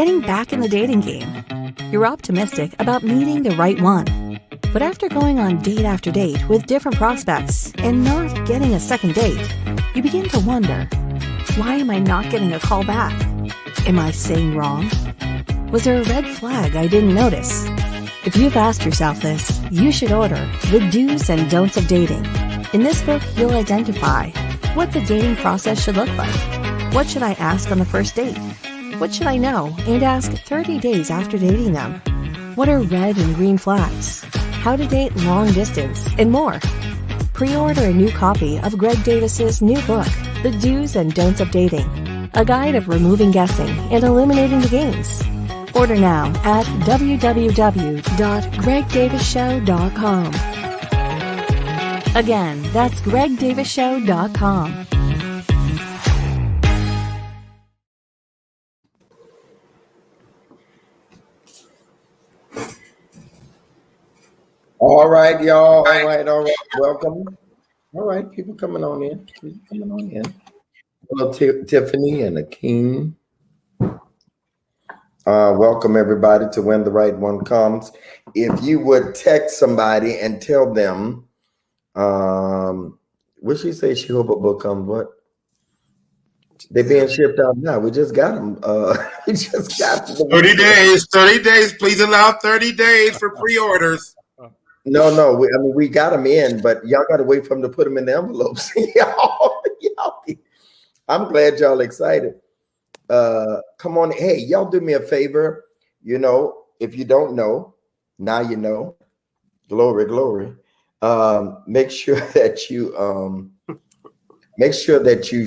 getting back in the dating game. You're optimistic about meeting the right one. But after going on date after date with different prospects and not getting a second date, you begin to wonder, why am I not getting a call back? Am I saying wrong? Was there a red flag I didn't notice? If you've asked yourself this, you should order The Do's and Don'ts of Dating. In this book, you'll identify what the dating process should look like. What should I ask on the first date? What should I know and ask 30 days after dating them? What are red and green flags? How to date long distance, and more. Pre-order a new copy of Greg Davis's new book, The Do's and Don'ts of Dating, a guide of removing guessing and eliminating the games. Order now at www.gregdavisshow.com. Again, that's gregdavisshow.com. All right, y'all. All right. Welcome. All right, people coming on in. Hello, Tiffany and Akeem. Welcome, everybody, to When the Right One Comes. If you would text somebody and tell them, what she say? She hope a book comes. What? They being shipped out now. We just got them. We just got them. 30 days. 30 days. Please allow 30 days for pre-orders. No. We got them in, but y'all got to wait for them to put them in the envelopes. I'm glad y'all excited. Come on. Hey, y'all do me a favor. You know, if you don't know, now you know. Glory. Make sure that you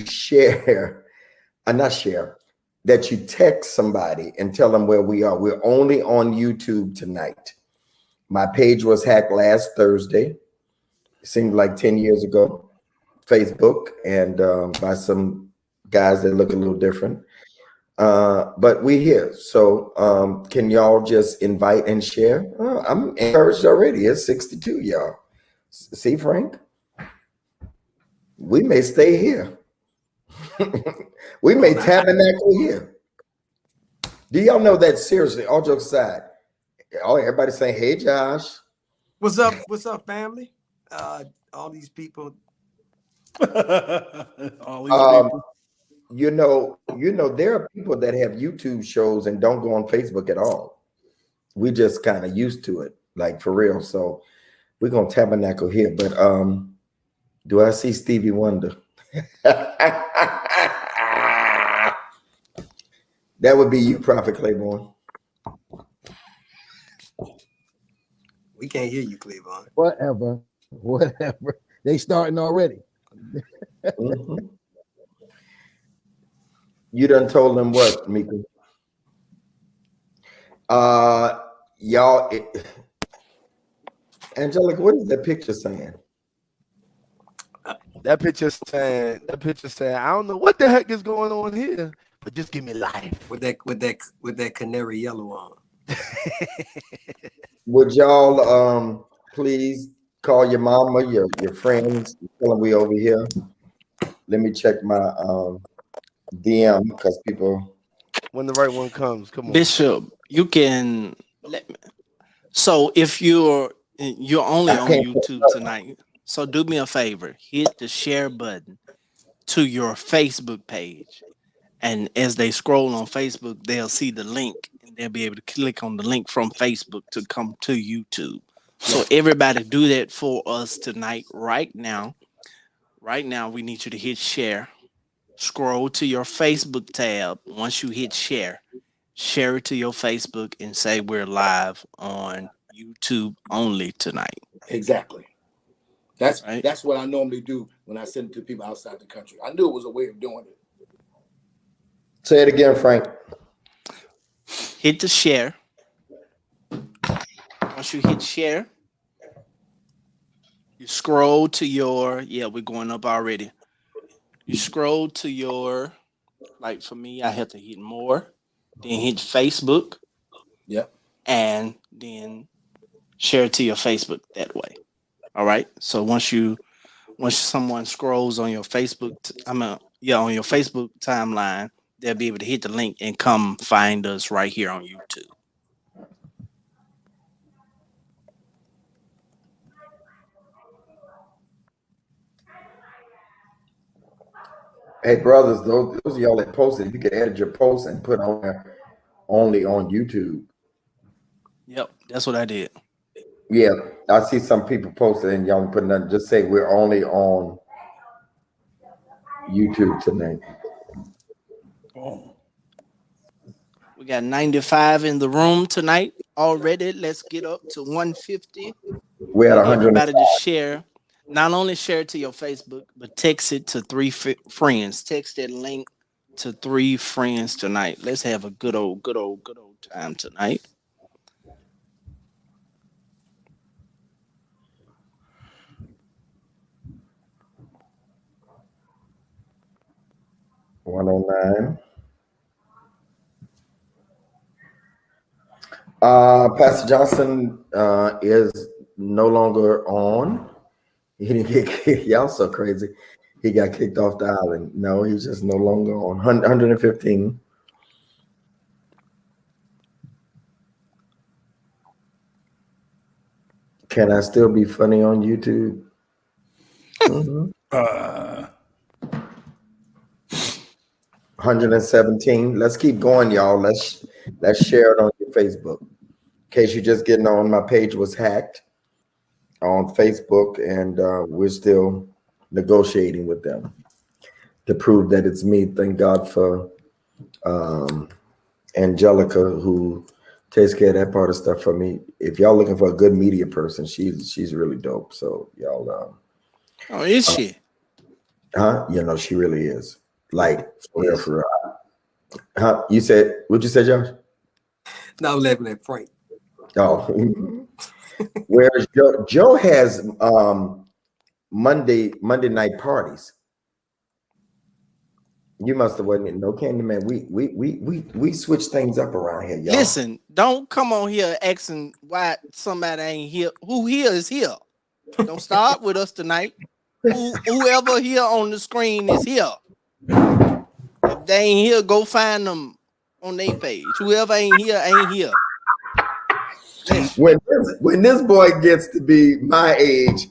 share, that you text somebody and tell them where we are. We're only on YouTube tonight. My page was hacked last Thursday. It seemed like 10 years ago. Facebook, and by some guys that look a little different. But we here. So can y'all just invite and share? I'm encouraged already. It's 62, y'all. See, Frank? We may stay here. We may tabernacle here. Do y'all know that, seriously, all jokes aside? Oh, everybody's saying, hey, Josh. What's up, family? All these people. You know, there are people that have YouTube shows and don't go on Facebook at all. We just kind of used to it, like for real. So we're gonna tabernacle here. But do I see Stevie Wonder? That would be you, Prophet Claiborne. We can't hear you, Claiborne. Whatever. They starting already. Mm-hmm. You done told them what, Mika? Y'all, Angelica, what is that picture saying? That picture saying, I don't know what the heck is going on here, but just give me life. With that canary yellow on. Would y'all please call your mama, your friends, tell them we over here. Let me check my DM because people. When the right one comes, come on. Bishop, you can let me. So if you're only on YouTube tonight, so do me a favor, hit the share button to your Facebook page. And as they scroll on Facebook, they'll see the link and they'll be able to click on the link from Facebook to come to YouTube. So everybody do that for us tonight, right now. Right now, we need you to hit share. Scroll to your Facebook tab. Once you hit share it to your Facebook and say we're live on YouTube only tonight. Exactly. That's what I normally do when I send it to people outside the country. I knew it was a way of doing it. Say it again, Frank. Hit the share. Once you hit share, you scroll to your, we're going up already. You scroll to your, like for me, I have to hit more, then hit Facebook. Yep. And then share it to your Facebook that way. All right. So once someone scrolls on your Facebook, on your Facebook timeline, they'll be able to hit the link and come find us right here on YouTube. Hey, brothers, those of y'all that posted, you can edit your post and put on there only on YouTube. Yep, that's what I did. Yeah, I see some people posted and y'all putting that. Just say we're only on YouTube tonight. We got 95 in the room tonight already. Let's get up to 150. We're at 100. Everybody to share. Not only share it to your Facebook, but text it to 3 friends. Text that link to 3 friends tonight. Let's have a good old time tonight. $109. Pastor Johnson is no longer on. He didn't get kicked. Y'all so crazy. He got kicked off the island. No, he's just no longer on. 115. Can I still be funny on YouTube? 117. Let's keep going, y'all. Let's share it on your Facebook. In case you're just getting on, my page was hacked on Facebook, and we're still negotiating with them to prove that it's me. Thank God for Angelica, who takes care of that part of stuff for me. If y'all looking for a good media person, she's really dope. So y'all, oh, is she? Huh? You know, she really is. Like for real. Huh? You said what you said, Josh? No, I'm laughing at Frank. Oh. Whereas Joe has Monday night parties. You must have wasn't no Candyman. We switch things up around here, y'all. Listen, don't come on here asking why somebody ain't here. Who here is here. Don't start with us tonight. Whoever here on the screen is here. If they ain't here, go find them on their page. Whoever ain't here, ain't here. When this boy gets to be my age,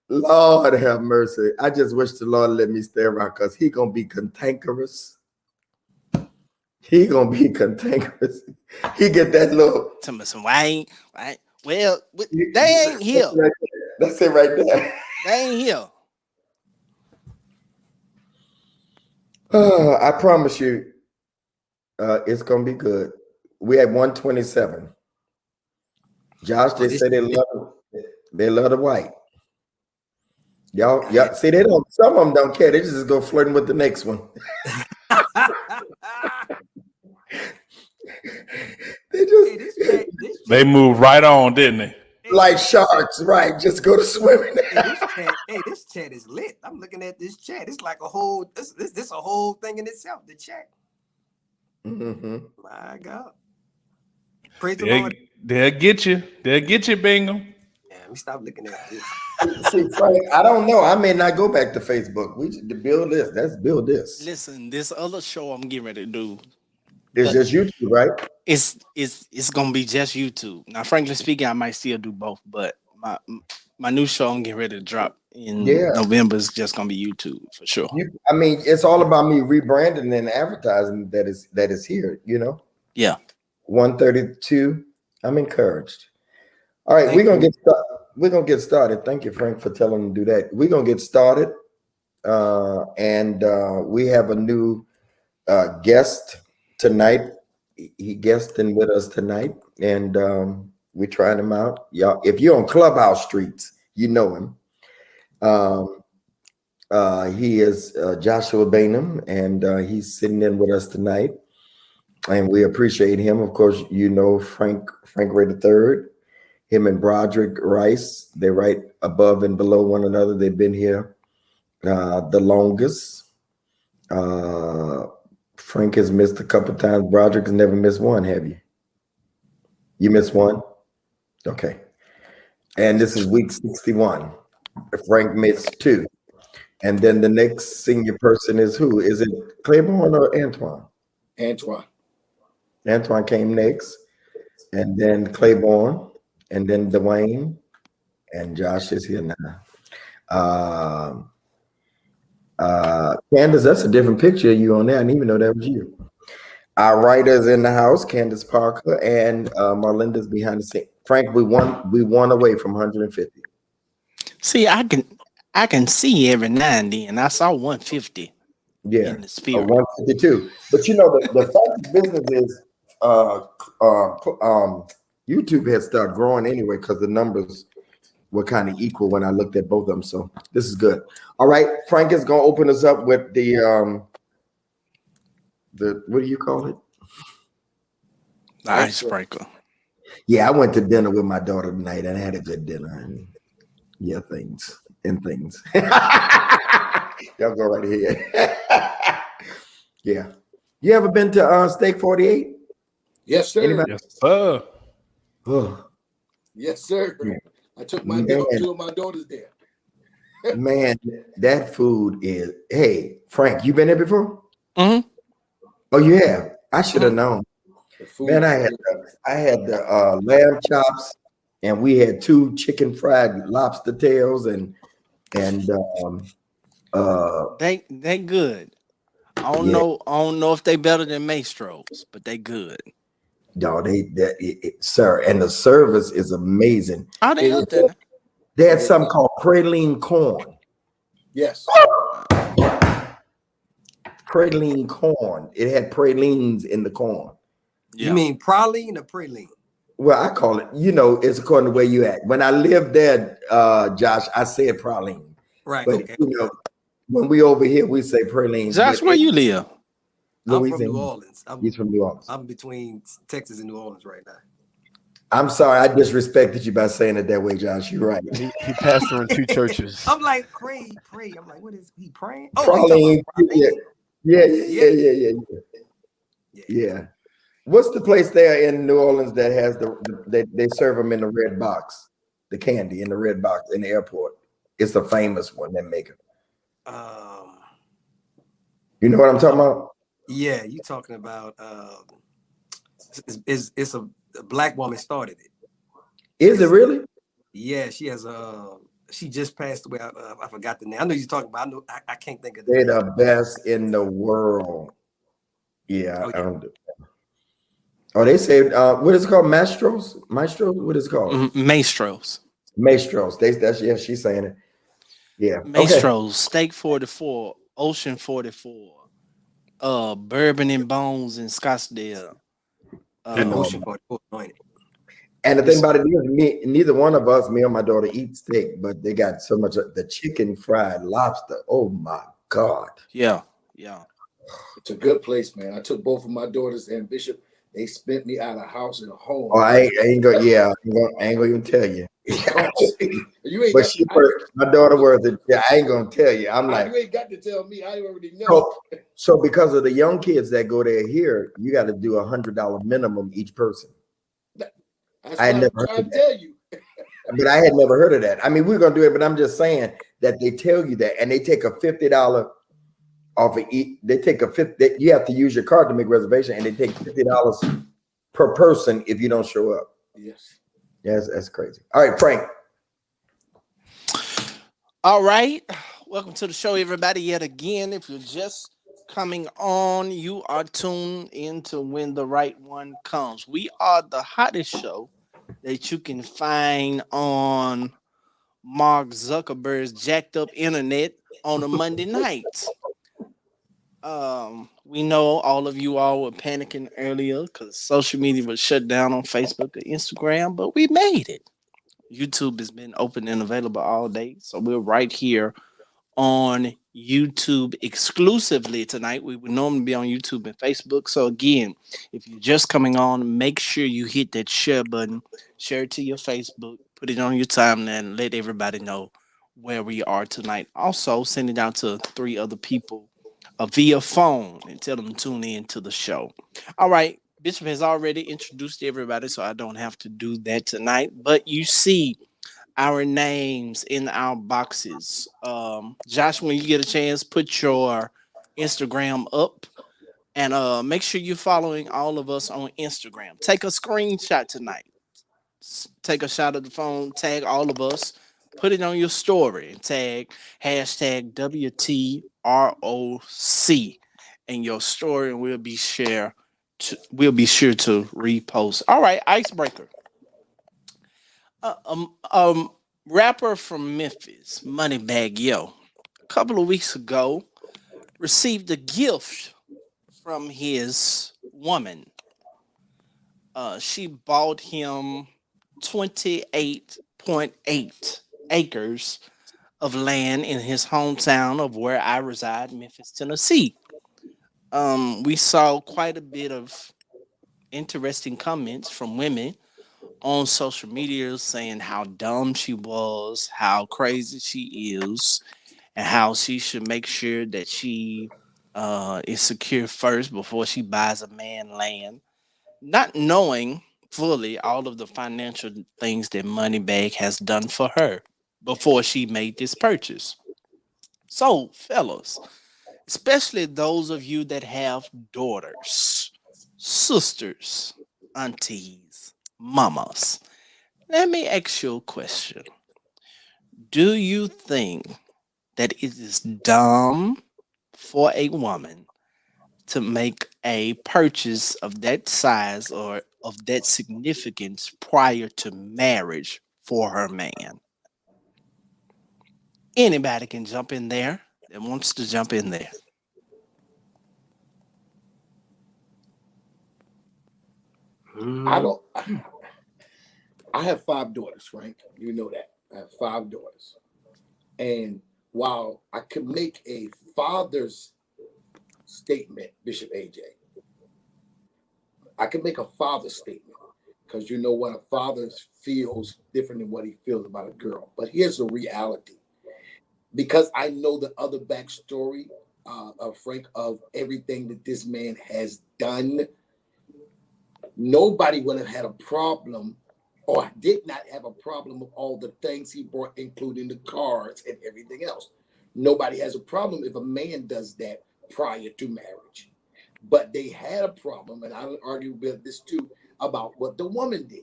Lord have mercy. I just wish the Lord let me stay around, because he gonna be cantankerous. He gonna be cantankerous. He get that little. Why? Well, they ain't here. That's it right there. They ain't here. I promise you, it's gonna be good. We at 127. Josh, they say they love the white. Y'all, see, they don't. Some of them don't care. They just go flirting with the next one. They moved right on, didn't they? Like sharks, right? Just go to swimming. This chat is lit. I'm looking at this chat. It's like a whole. This a whole thing in itself. The chat. Mm-hmm. My God. Praise the Lord. They'll get you. They'll get you, Bingham. Yeah, let me stop looking at this. See, Frank, I don't know. I may not go back to Facebook. We to build this. Let's build this. Listen, this other show I'm getting ready to do. It's just YouTube, right? It's gonna be just YouTube. Now, frankly speaking, I might still do both, but my new show I'm getting ready to drop in November is just gonna be YouTube for sure. I mean, it's all about me rebranding and advertising that is here. You know. Yeah. 132. I'm encouraged. All right, we're gonna get started. We're gonna get started. Thank you, Frank, for telling me to do that. We're gonna get started, and we have a new guest tonight. He guesting with us tonight, and we're trying him out. Y'all, if you're on Clubhouse streets, you know him. He is Joshua Bainham, and he's sitting in with us tonight, and we appreciate him. Of course, you know Frank Ray III. Him and Broderick Rice, they're right above and below one another. They've been here the longest. Frank has missed a couple times. Broderick has never missed one, have you? You missed one? Okay. And this is week 61. Frank missed 2. And then the next senior person is who? Is it Claiborne or Antoine? Antoine. Antoine came next, and then Claiborne, and then Dwayne, and Josh is here now. Candace, that's a different picture of you on there. I didn't even know that was you. Our writers in the house, Candace Parker and Marlinda's behind the scene. Frank, we won away from 150. See, I can see every now and then. I saw 150. Yeah, in the spirit. 152. But you know, the fact of business is YouTube has started growing anyway because the numbers were kind of equal when I looked at both of them. So this is good. All right, Frank is going to open us up with the what do you call it? The icebreaker. Yeah, I went to dinner with my daughter tonight and I had a good dinner. And yeah, things. Y'all go right ahead. Yeah. You ever been to Steak 48? Yes, sir. Anybody? Yes, sir. Oh, Yes, sir. I took my two of my daughters there. man, that food is. Hey, Frank, you been there before? Mm-hmm. Oh, you have. I should have known. Man, I had the lamb chops, and we had 2 chicken fried lobster tails, and they good. I don't know if they better than Maestro's, but they good. No, sir, and the service is amazing. Oh, they up there. They had something called praline corn. Yes. Praline corn. It had pralines in the corn. Yeah. You mean praline or praline? Well, I call it, it's according to where you at. When I lived there, Josh, I said praline. Right. But, Okay. When we over here, we say praline. Josh, where you live? I'm from New Orleans. He's from New Orleans. I'm between Texas and New Orleans right now. I'm sorry, I disrespected you by saying it that way, Josh. You're right. He pastored in 2 churches. I'm like, pray. I'm like, what is he praying? Oh, praline. praline. Yeah. What's the place there in New Orleans that has they serve them in the red box, the candy in the red box in the airport? It's a famous one they make it. You know what I'm talking about? Yeah, you talking about it's a black woman started it. Is it really? Yeah, she has she just passed away. I forgot the name. I know you're talking about. I can't think of the They're name. the best in the world. Yeah. They say what is it called? Maestros? What is it called? Maestros. That's she's saying it. Yeah. Maestros, Steak 44, Ocean 44, Bourbon and Bones in Scottsdale. Ocean 44. And the thing about it is, neither one of us, me or my daughter, eat steak, but they got so much of the chicken fried lobster. Oh my God. Yeah. It's a good place, man. I took both of my daughters and Bishop. They spent me out of house and a home. Oh, I ain't gonna even tell you. My daughter was it. Yeah, I ain't gonna tell you. I'm like, you ain't got to tell me. I already know. So because of the young kids that go there here, you got to do $100 minimum each person. That's what I'm trying to tell you. But I had never heard of that. I mean, we're gonna do it, but I'm just saying that they tell you that, and they take a $50 off of each. They take you have to use your card to make reservation, and they take $50 per person if you don't show up. Yes. Yes, that's crazy. All right, Frank. All right. Welcome to the show, everybody. Yet again, if you're just coming on, you are tuned into When the Right One Comes. We are the hottest show that you can find on Mark Zuckerberg's jacked up internet on a Monday night. We know all of you all were panicking earlier because social media was shut down on Facebook or Instagram, but we made it. YouTube has been open and available all day, so we're right here on YouTube exclusively tonight. We would normally be on YouTube and Facebook. So again, if you're just coming on, make sure you hit that share button, share it to your Facebook, put it on your timeline, and let everybody know where we are tonight. Also, send it out to 3 other people via phone and tell them to tune in to the show. All right. Bishop has already introduced everybody, so I don't have to do that tonight. But you see our names in our boxes. Josh, when you get a chance, put your Instagram up And make sure you're following all of us on Instagram. Take a screenshot tonight. Take a shot of the phone, tag all of us, put it on your story, and tag hashtag WTROC in your story, and we'll be sure to repost. All right, icebreaker. Rapper from Memphis, Moneybagg Yo, a couple of weeks ago received a gift from his woman. She bought him 28.8 acres of land in his hometown of where I reside, Memphis, Tennessee. We saw quite a bit of interesting comments from women on social media saying how dumb she was, how crazy she is, and how she should make sure that she is secure first before she buys a man land, not knowing fully all of the financial things that Moneybagg has done for her before she made this purchase. So, fellas, especially those of you that have daughters, sisters, aunties, mamas, let me ask you a question. Do you think that it is dumb for a woman to make a purchase of that size or of that significance prior to marriage for her man? Anybody can jump in there that wants to jump in there. I have 5 daughters, Frank. You know that. I have 5 daughters. And while I could make a father's statement, Bishop AJ, I can make a father's statement because you know what, a father feels different than what he feels about a girl. But here's the reality. Because I know the other backstory of Frank, of everything that this man has done, nobody would have had a problem or did not have a problem with all the things he brought, including the cars and everything else. Nobody has a problem if a man does that prior to marriage. But they had a problem, and I would argue with this too, about what the woman did.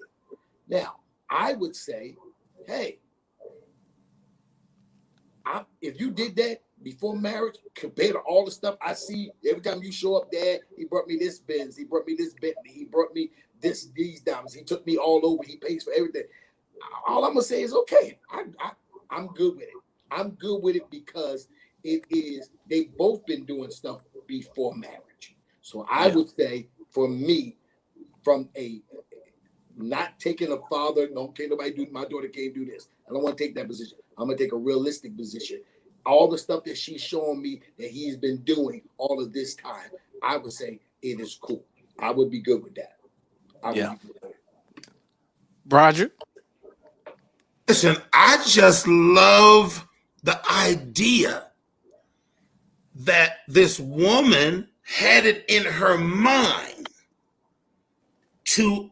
Now, I would say, hey, if you did that before marriage, compared to all the stuff I see every time you show up, Dad, he brought me this Benz, he brought me this Bentley, he brought me these diamonds, he took me all over, he pays for everything. All I'm gonna say is okay. I'm good with it. I'm good with it because they've both been doing stuff before marriage. So I would say, for me, from a not taking a father, no, can't nobody do, my daughter can't do this. I don't want to take that position. I'm gonna take a realistic position. All the stuff that she's showing me that he's been doing all of this time, I would say it is cool. I would be good with that. Roger? Listen, I just love the idea that this woman had it in her mind to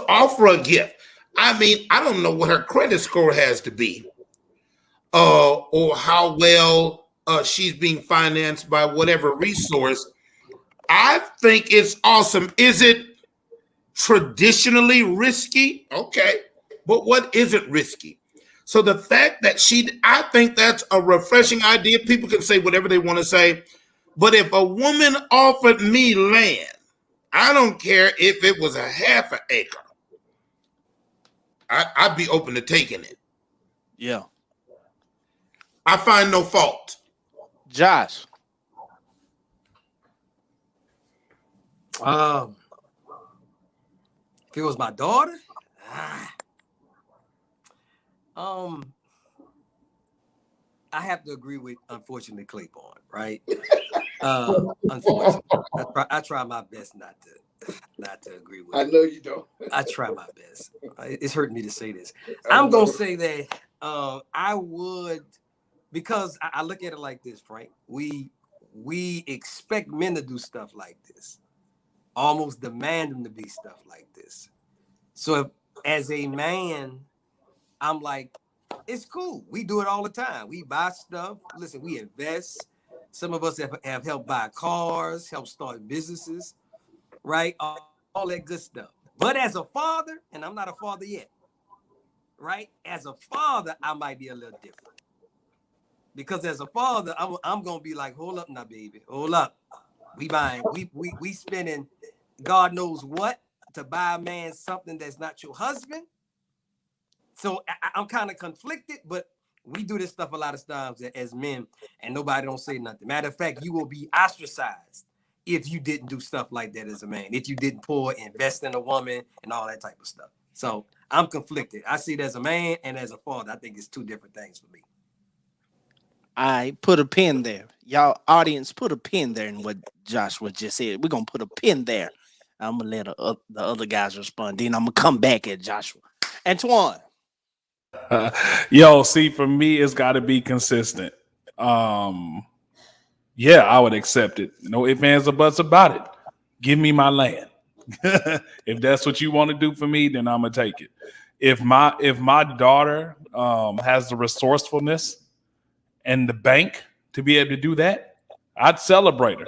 offer a gift. I mean, I don't know what her credit score has to be, or how well she's being financed by whatever resource. I think it's awesome. Is it traditionally risky? Okay, but what isn't risky? So the fact that I think that's a refreshing idea. People can say whatever they want to say, but if a woman offered me land, I don't care if it was a half an acre, I'd be open to taking it. Yeah. I find no fault. Josh? If it was my daughter, I have to agree with, unfortunately, Claiborne, right? Unfortunately, I try my best not to agree with. I know you don't. I try my best. It's hurting me to say this. I'm gonna say that I would, because I look at it like this, Frank. We expect men to do stuff like this, almost demand them to be stuff like this. So if, as a man, I'm like, it's cool. We do it all the time. We buy stuff. Listen, we invest. Some of us have helped buy cars, helped start businesses, right? All that good stuff. But as a father, and I'm not a father yet, right? As a father, I might be a little different. Because as a father, I'm gonna be like, hold up now, baby. Hold up. We spending God knows what to buy a man something that's not your husband. So I'm kind of conflicted, but we do this stuff a lot of times as men, and nobody don't say nothing. Matter of fact, you will be ostracized if you didn't do stuff like that as a man, if you didn't invest in a woman and all that type of stuff. So I'm conflicted. I see it as a man and as a father. I think it's two different things for me. I put a pin there. Y'all audience, put a pin there in what Joshua just said. We're going to put a pin there. I'm going to let the other guys respond. Then I'm going to come back at Joshua. Antoine. Yo, see, for me, it's got to be consistent. Yeah, I would accept it. No ifs, ands, or buts about it. Give me my land. If that's what you want to do for me, then I'm going to take it. If my daughter has the resourcefulness and the bank to be able to do that, I'd celebrate her.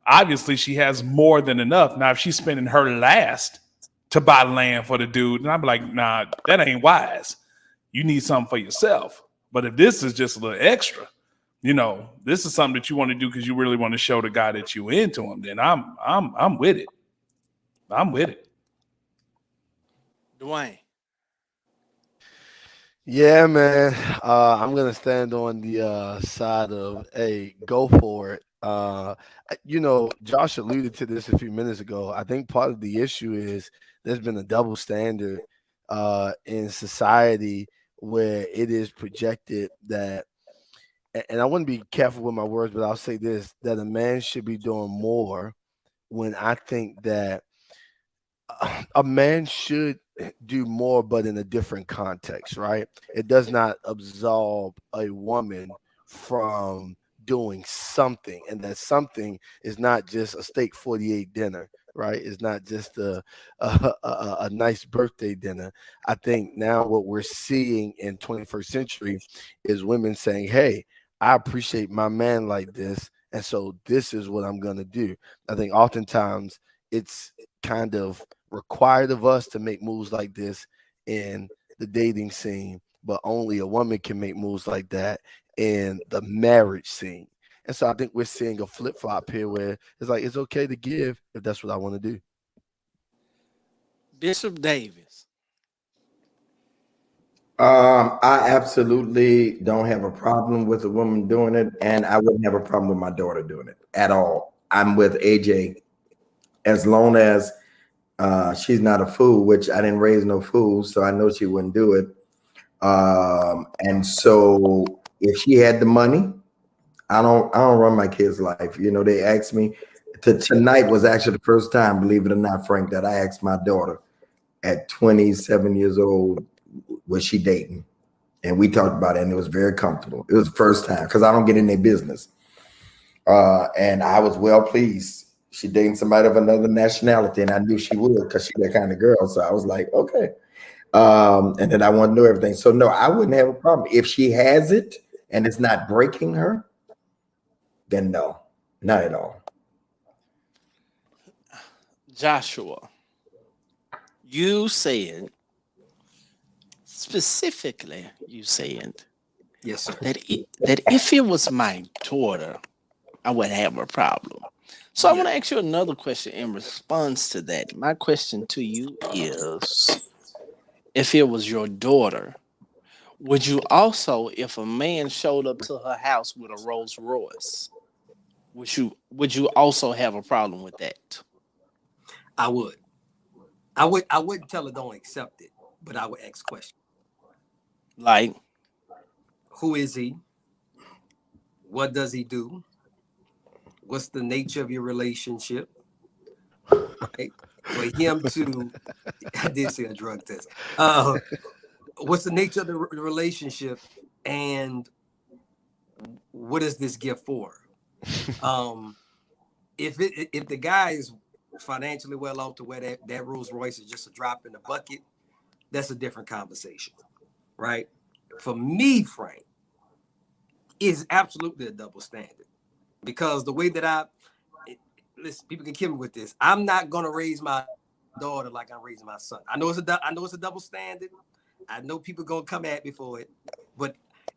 Obviously, she has more than enough. Now, if she's spending her last to buy land for the dude, and I'm like, nah, that ain't wise. You need something for yourself. But if this is just a little extra, this is something that you want to do because you really want to show the guy that you into him, then I'm with it. I'm with it. Dwayne. Yeah, man. I'm gonna stand on the side of, hey, go for it. Josh alluded to this a few minutes ago. I think part of the issue is there's been a double standard in society where it is projected that, and I want to be careful with my words, but I'll say this, that a man should be doing more, when I think that a man should do more, but in a different context, right? It does not absolve a woman from doing something, and that something is not just a steak 48 dinner, right? It's not just a nice birthday dinner. I think now what we're seeing in 21st century is women saying, hey, I appreciate my man like this, and so this is what I'm going to do. I think oftentimes it's kind of required of us to make moves like this in the dating scene, but only a woman can make moves like that in the marriage scene. And so I think we're seeing a flip-flop here where it's like, it's okay to give if that's what I want to do. Bishop Davis. I absolutely don't have a problem with a woman doing it, and I wouldn't have a problem with my daughter doing it at all. I'm with AJ as long as she's not a fool, which I didn't raise no fools, so I know she wouldn't do it. And so if she had the money, I don't run my kids' life. They asked me tonight was actually the first time, believe it or not, Frank, that I asked my daughter at 27 years old, was she dating? And we talked about it, and it was very comfortable. It was the first time, because I don't get in their business. And I was well pleased. She dating somebody of another nationality, and I knew she would, because she's that kind of girl. So I was like, okay. And then I want to know everything. So no, I wouldn't have a problem. If she has it and it's not breaking her, then no, not at all. Joshua, you said specifically, yes, sir, that if it was my daughter, I would have a problem. So I want to ask you another question in response to that. My question to you is, if it was your daughter, would you also, if a man showed up to her house with a Rolls Royce, would you also have a problem with that? I would. I wouldn't tell her don't accept it, but I would ask questions. Like, who is he? What does he do? What's the nature of your relationship? Right? For him to, I did say a drug test. What's the nature of the relationship, and what is this gift for? If the guy is financially well off to where that Rolls Royce is just a drop in the bucket, that's a different conversation, right? For me, Frank, it's absolutely a double standard, because the way that listen, people can kill me with this. I'm not gonna raise my daughter like I'm raising my son. I know it's a double standard. I know people gonna come at me for it, but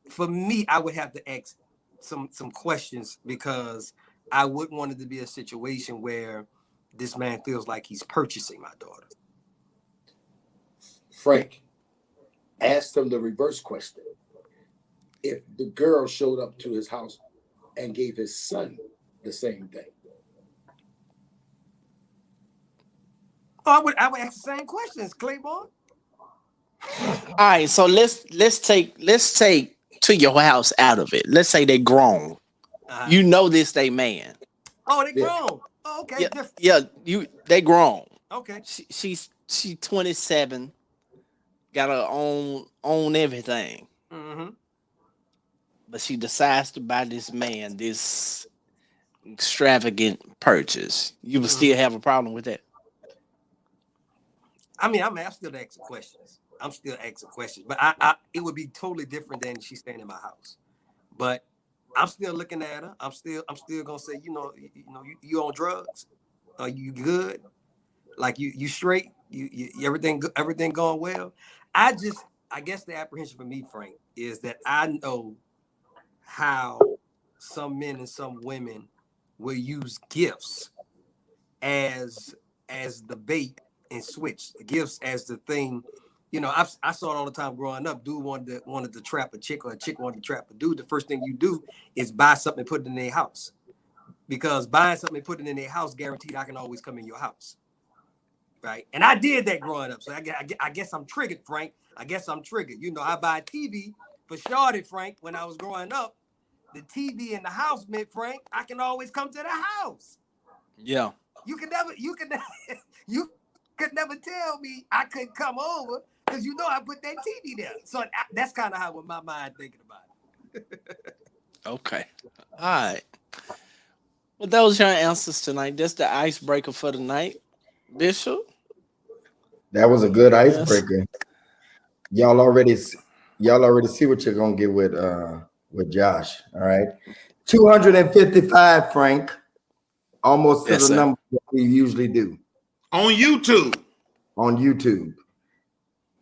for me, I would have to ask some questions, because I wouldn't want it to be a situation where this man feels like he's purchasing my daughter. Frank, ask him the reverse question. If the girl showed up to his house and gave his son the same thing. Oh, I would ask the same questions, Claiborne. All right, so let's take to your house out of it. Let's say they grown. You know this they man. Oh, they grown. Oh, okay. Yeah, they grown. Okay. She's 27, got her own everything. Mm-hmm. But she decides to buy this man this extravagant purchase. You would still have a problem with that? I mean, I'm still asking questions. But it would be totally different than she's staying in my house. But I'm still looking at her. I'm still gonna say, you on drugs? Are you good? Like you straight? You everything going well? I guess the apprehension for me, Frank, is that I know how some men and some women will use gifts as the bait and switch gifts as the thing. I saw it all the time growing up. Dude wanted to trap a chick, or a chick wanted to trap a dude. The first thing you do is buy something and put it in their house, because buying something and putting it in their house guaranteed I can always come in your house, right? And I did that growing up, so I guess I'm triggered, Frank. I guess I'm triggered. I buy a TV for Shorty, Frank. When I was growing up, the TV in the house meant, Frank, I can always come to the house. Yeah. You could never tell me I couldn't come over, because I put that TV there. So that's kind of how my mind thinking about it. Okay. All right. Well, those are your answers tonight. That's the icebreaker for the night. Bishop? That was a good icebreaker. Y'all already see what you're gonna get with Josh. All right. 255, Frank. Almost to the number that we usually do. On YouTube. On YouTube.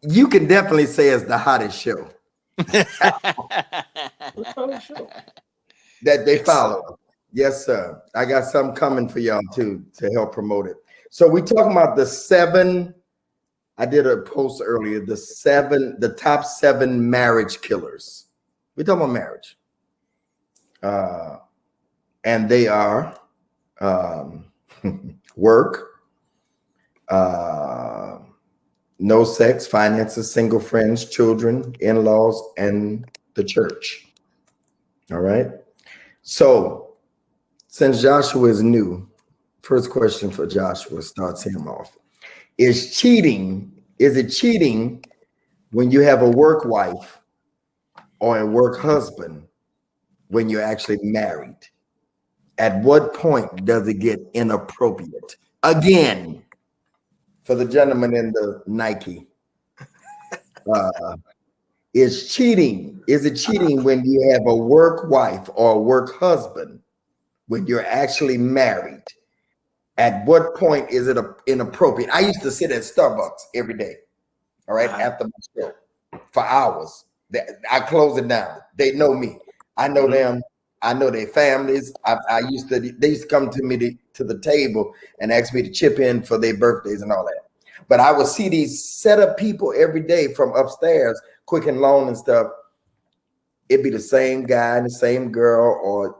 You can definitely say it's the hottest show. That they follow. Yes, sir. I got something coming for y'all too to help promote it. So we talking about the 7. I did a post earlier. The top 7 marriage killers. We're talking about marriage. And they are work, no sex, finances, single friends, children, in-laws, and the church. All right. So since Joshua is new, first question for Joshua starts him off. Is it cheating when you have a work wife or a work husband when you're actually married? At what point does it get inappropriate? Again, for the gentleman in the Nike, is it cheating when you have a work wife or a work husband when you're actually married? At what point is it inappropriate? I used to sit at Starbucks every day, all right, after my show for hours. I close it down. They know me. I know them. I know their families. They used to come to me to the table and ask me to chip in for their birthdays and all that. But I would see these set up people every day from upstairs, Quick and Loan and stuff. It'd be the same guy and the same girl, or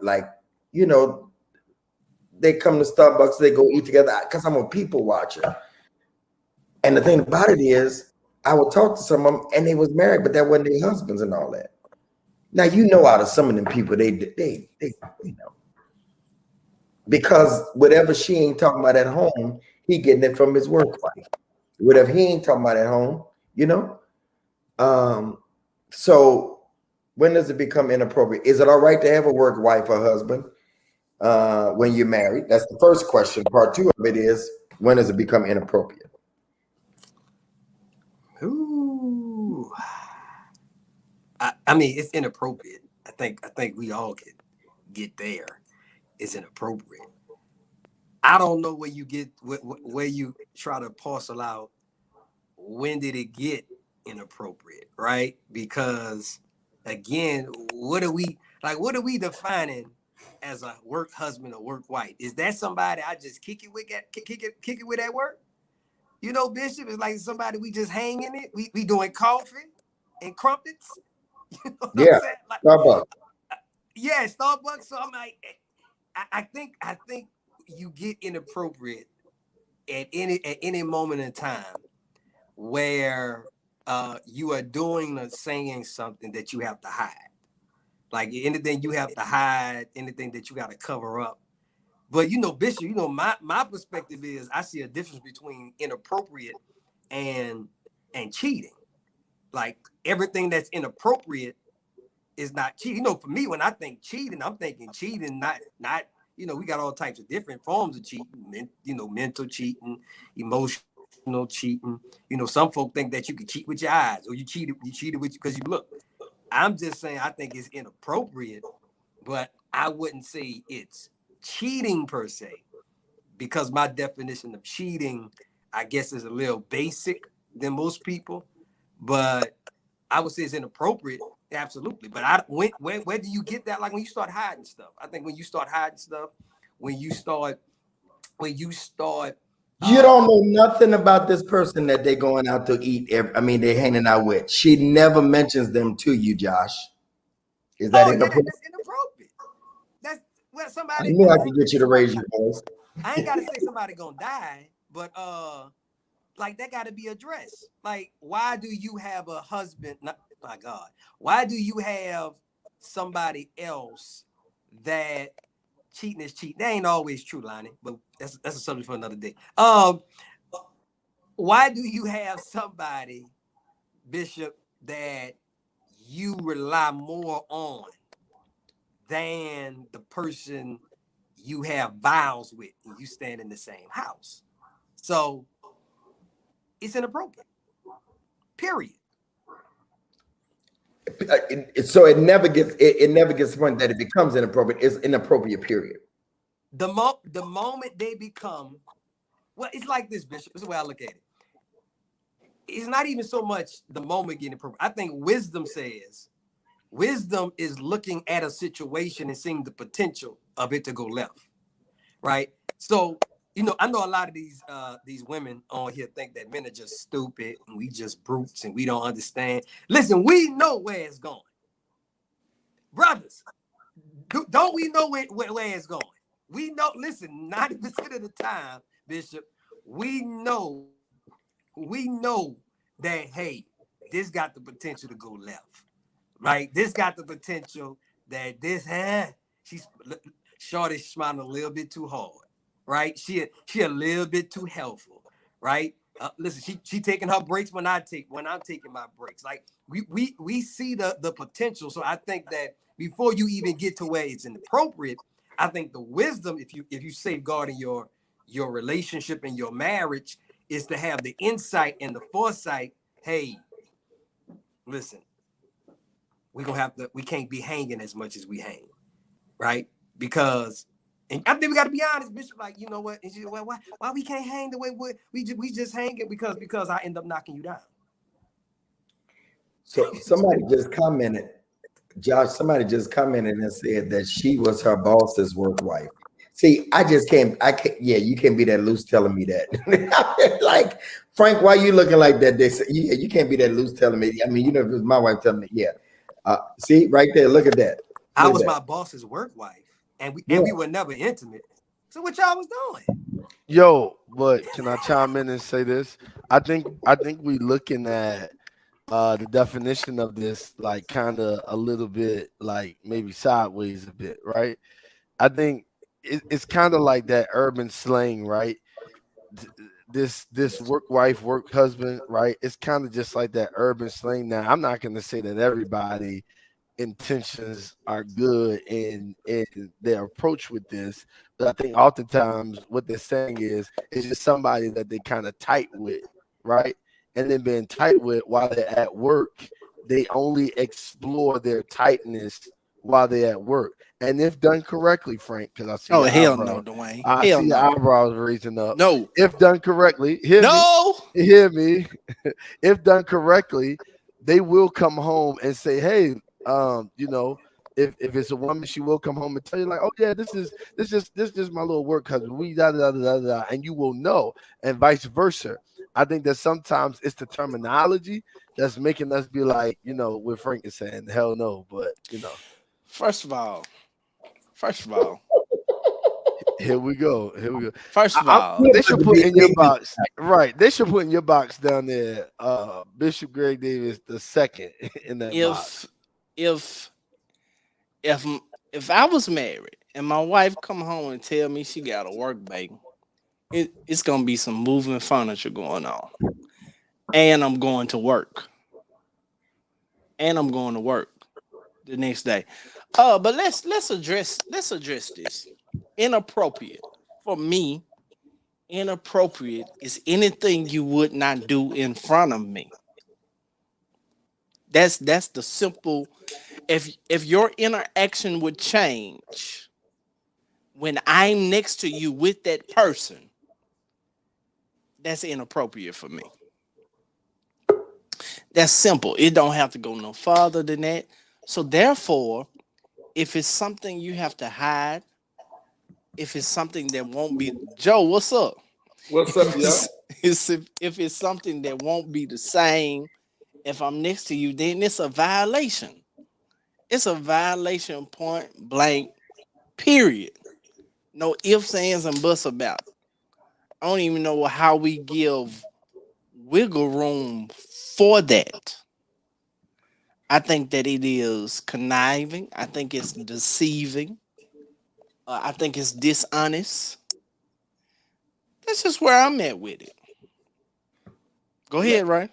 they come to Starbucks, they go eat together, because I'm a people watcher. And the thing about it is, I would talk to some of them and they was married, but that wasn't their husbands and all that. Now, out of some of them people, they know. Because whatever she ain't talking about at home, he getting it from his work wife. Whatever he ain't talking about at home, So when does it become inappropriate? Is it all right to have a work wife or husband when you're married? That's the first question. Part 2 of it is, when does it become inappropriate? Ooh. I mean, it's inappropriate. I think we all get there. is inappropriate. I don't know where you get where you try to parcel out when did it get inappropriate, right? Because again, what are we defining as a work husband or work wife? Is that somebody I just kick it with at work? You know, Bishop is like somebody we just hang in it. We doing coffee and crumpets. You know what I'm saying? Like, Starbucks. Yeah, Starbucks. So I'm like, I think you get inappropriate at any moment in time where you are doing or saying something that you have to hide. Like anything you have to hide, anything that you got to cover up. But you know, Bishop, you know, my perspective is I see a difference between inappropriate and cheating. Like everything that's inappropriate is not cheating. You know, for me, when I think cheating, I'm thinking cheating, not, you know, we got all types of different forms of cheating, you know, mental cheating, emotional cheating. You know, some folk think that you can cheat with your eyes or you cheated with because you look. I'm just saying I think it's inappropriate, but I wouldn't say it's cheating per se, because my definition of cheating, I guess, is a little basic than most people. But I would say it's inappropriate, absolutely. But where do you get that? Like when you start hiding stuff. I think when you start hiding stuff, when you start. You don't know nothing about this person that they're going out to eat. They're hanging out with. She never mentions them to you, Josh. Is that inappropriate? That's inappropriate. That's well, somebody. I knew I could get you to raise your voice. I ain't gotta say somebody gonna die, but like that gotta be addressed. Like, why do you have a husband? My God, why do you have somebody else that cheating is cheating? That ain't always true, Lonnie, but that's a subject for another day. Why do you have somebody, Bishop, that you rely more on than the person you have vows with and you stand in the same house? So it's inappropriate. Period. So it never gets to the point that it becomes inappropriate. It's inappropriate, period. The moment they become, well, it's like this, Bishop. This is the way I look at it. It's not even so much the moment getting appropriate. I think wisdom is looking at a situation and seeing the potential of it to go left, right? So, you know, I know a lot of these women on here think that men are just stupid and we just brutes and we don't understand. Listen, we know where it's going. Brothers, don't we know where it's going? We know, listen, 90% of the time, Bishop, we know that, hey, this got the potential to go left, right? This got the potential that Shorty's smiling a little bit too hard, right? She a little bit too helpful, right? Listen, she taking her breaks when I'm taking my breaks. Like we see the potential. So I think that before you even get to where it's inappropriate, I think the wisdom, if you safeguarding your relationship and your marriage, is to have the insight and the foresight. Hey, listen, we can't be hanging as much as we hang, right? Because, and I think we got to be honest, Bishop. Like, you know what? And she, well, why we can't hang the way we just hang it because I end up knocking you down. So somebody just commented, Josh. Somebody just commented and said that she was her boss's work wife. See, I can't. Yeah, you can't be that loose telling me that. Like, Frank, why you looking like that? They say, yeah, you can't be that loose telling me. I mean, you know, if it was my wife telling me, yeah. See, right there, look at that. I was my boss's work wife, and we were never intimate. So what y'all was doing? Yo, but can I chime in and say this? I think we looking at the definition of this like kind of a little bit like maybe sideways a bit, right? I think it's kind of like that urban slang, right? This work wife, work husband, right? It's kind of just like that urban slang. Now, I'm not going to say that everybody intentions are good in their approach with this, but I think oftentimes what they're saying is it's just somebody that they kind of tight with, right? And then being tight with while they're at work, they only explore their tightness while they're at work. And if done correctly, Frank, because I see Oh, your hell eyebrows. no, Dwayne. I Hell see your no. eyebrows raising up. No. If done correctly, hear me. If done correctly, they will come home and say, hey, you know, if it's a woman, she will come home and tell you, like, oh yeah, this is my little work cousin. We da da da da, and you will know, and vice versa. I think that sometimes it's the terminology that's making us be like, you know, what Frank is saying, hell no. But you know, First of all, here we go. First of all, they should put in your box, right? They should put in your box down there, Bishop Greg Davis II in that box. If I was married and my wife come home and tell me she got to work, baby, it's gonna be some moving furniture going on, and I'm going to work, the next day. But let's address this. Inappropriate for me. Inappropriate is anything you would not do in front of me. That's the simple. If your interaction would change when I'm next to you with that person, that's inappropriate for me. That's simple. It don't have to go no farther than that. So therefore, if it's something you have to hide, if it's something that won't be, Joe, what's up? What's up, y'all? If it's something that won't be the same, if I'm next to you, then it's a violation. It's a violation, point blank, period. No ifs, ands, and buts about it. I don't even know how we give wiggle room for that. I think that it is conniving. I think it's deceiving. I think it's dishonest. That's just where I'm at with it. Go ahead, Ryan.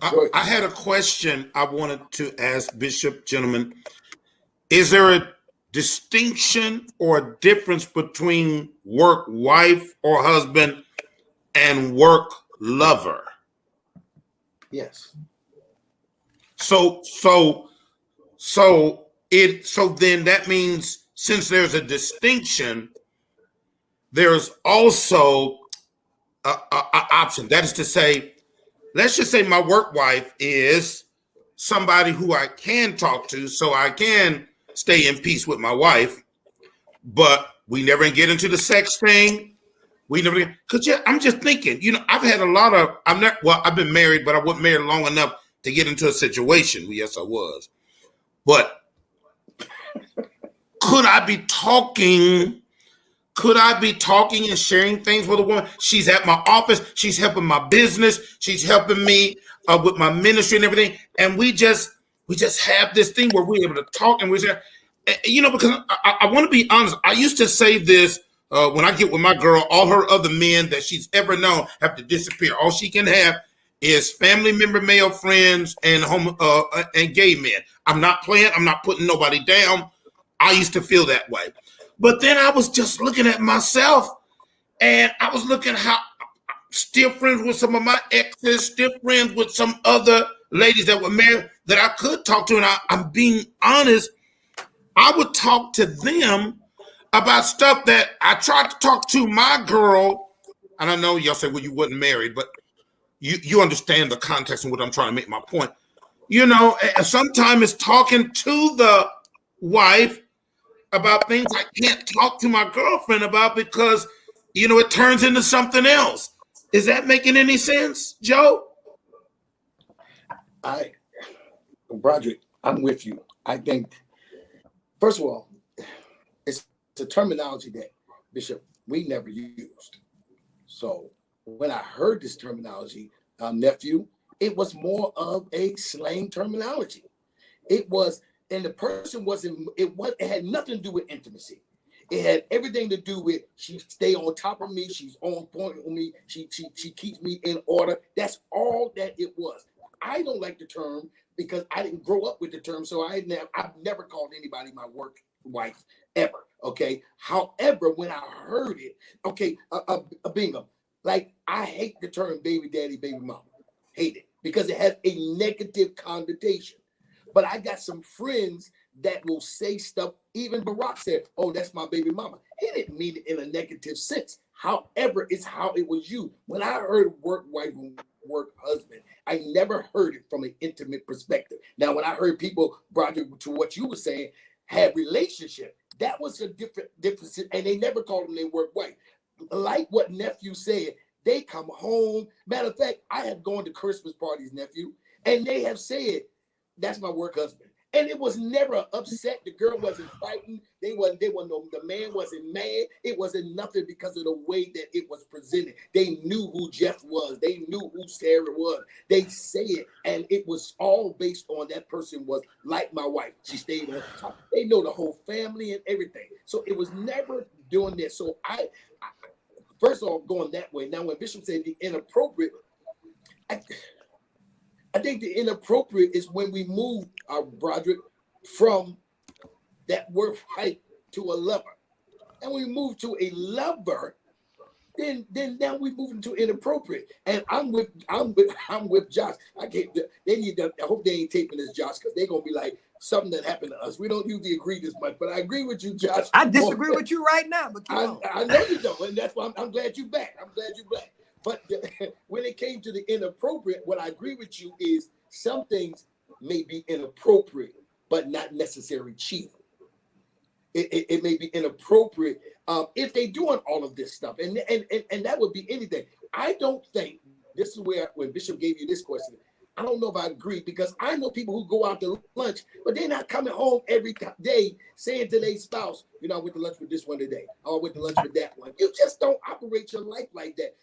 I had a question I wanted to ask Bishop, gentlemen. Is there a distinction or a difference between work wife or husband and work lover? Yes. So then that means, since there's a distinction, there's also a option. That is to say, let's just say my work wife is somebody who I can talk to, so I can stay in peace with my wife, but we never get into the sex thing. I'm just thinking, I've had a lot of, I've been married, but I wasn't married long enough to get into a situation. Yes, I was. But could I be talking and sharing things with a woman? She's at my office. She's helping my business. She's helping me with my ministry and everything. And we just have this thing where we're able to talk, and because I want to be honest. I used to say this when I get with my girl, all her other men that she's ever known have to disappear. All she can have is family member, male friends, and and gay men. I'm not playing. I'm not putting nobody down. I used to feel that way. But then I was just looking at myself, and I was looking how I'm still friends with some of my exes, still friends with some other ladies that were married that I could talk to. And I'm being honest, I would talk to them about stuff that I tried to talk to my girl. And I know y'all say, well, you wasn't married, but you understand the context and what I'm trying to make my point. And sometimes it's talking to the wife about things I can't talk to my girlfriend about because, it turns into something else. Is that making any sense, Joe? Broderick, I'm with you. I think, first of all, it's a terminology that, Bishop, we never used. So when I heard this terminology, nephew, it was more of a slang terminology. It was, and the person it had nothing to do with intimacy. It had everything to do with she stay on top of me, she's on point with me, she keeps me in order. That's all that it was. I don't like the term because I didn't grow up with the term, so I've never called anybody my work wife ever. Okay. However, when I heard it, bingo, like I hate the term baby daddy, baby mama. Hate it because it has a negative connotation. But I got some friends that will say stuff. Even Barack said, "Oh, that's my baby mama." He didn't mean it in a negative sense. However, it's how it was used. When I heard work wife and work husband, I never heard it from an intimate perspective. Now, when I heard people, Broderick, to what you were saying, had relationship, that was a different, and they never called them their work wife. Like what nephew said, they come home. Matter of fact, I have gone to Christmas parties, nephew, and they have said, "That's my work husband." And it was never upset. The girl wasn't fighting. They wasn't no, the man wasn't mad. It wasn't nothing because of the way that it was presented. They knew who Jeff was. They knew who Sarah was. They say it, and it was all based on that person was like my wife. She stayed on top. They know the whole family and everything. So it was never doing this. So I first of all, going that way. Now, when Bishop said the inappropriate, I think the inappropriate is when we move our Broderick from that work wife to a lover. And we move to a lover, then now we move into inappropriate. And I'm with Josh. I hope they ain't taping this, Josh, because they're gonna be like something that happened to us. We don't usually agree this much, but I agree with you, Josh. I disagree with you right now, but I know you don't, and that's why I'm glad you're back. I'm glad you're back. But when it came to the inappropriate, what I agree with you is some things may be inappropriate, but not necessarily cheating. It may be inappropriate if they're doing all of this stuff, and that would be anything. I don't think this is where when Bishop gave you this question, I don't know if I agree, because I know people who go out to lunch, but they're not coming home every day saying to their spouse, "You know, I went to lunch with this one today. Oh, I went to lunch with that one." You just don't operate your life like that.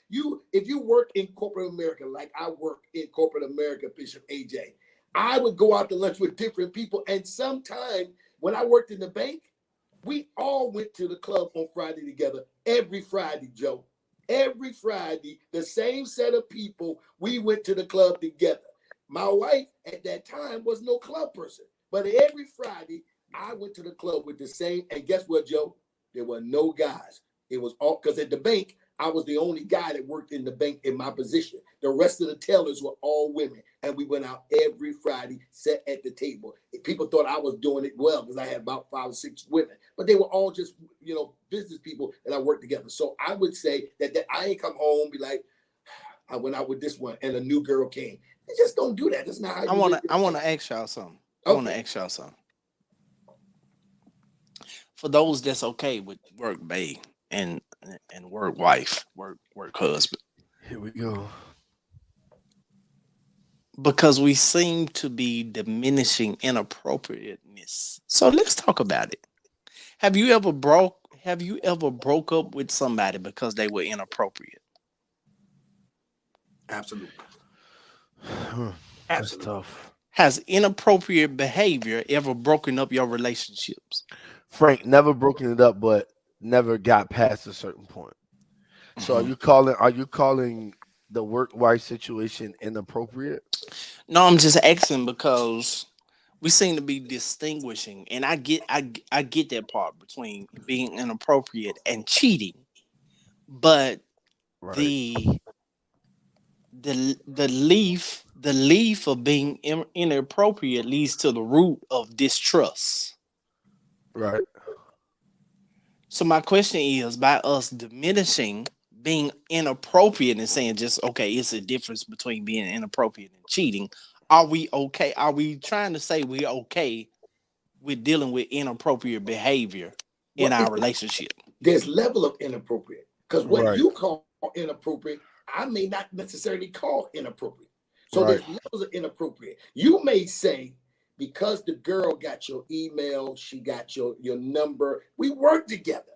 If you work in corporate America, like I work in corporate America, Bishop AJ, I would go out to lunch with different people. And sometimes when I worked in the bank, we all went to the club on Friday together. Every Friday, Joe. Every Friday, the same set of people, we went to the club together. My wife at that time was no club person, but every Friday I went to the club with the same. And guess what, Joe? There were no guys. It was all because at the bank, I was the only guy that worked in the bank in my position. The rest of the tellers were all women. And we went out every Friday, sat at the table. People thought I was doing it well because I had about 5 or 6 women, but they were all just, business people that I worked together. So I would say that I ain't come home, be like, I went out with this one and a new girl came. They just don't do that. That's not how you I want to ask y'all something. I want to ask y'all something. For those that's okay with work bae and work wife, work husband. Here we go. Because we seem to be diminishing inappropriateness. So let's talk about it. Have you ever broke up with somebody because they were inappropriate? Absolutely. That's tough. Has inappropriate behavior ever broken up your relationships? Frank, never broken it up, but never got past a certain point. So are you calling the work wife situation inappropriate? No, I'm just asking because we seem to be distinguishing, and I get that part between being inappropriate and cheating, but right. the leaf of being inappropriate leads to the root of distrust. Right. So my question is, by us diminishing being inappropriate and saying just, okay, it's a difference between being inappropriate and cheating, are we okay? Are we trying to say we're okay with dealing with inappropriate behavior in our relationship? There's level of inappropriate, because what you call inappropriate, I may not necessarily call inappropriate. So there's levels of inappropriate. You may say, because the girl got your email, she got your number, we work together.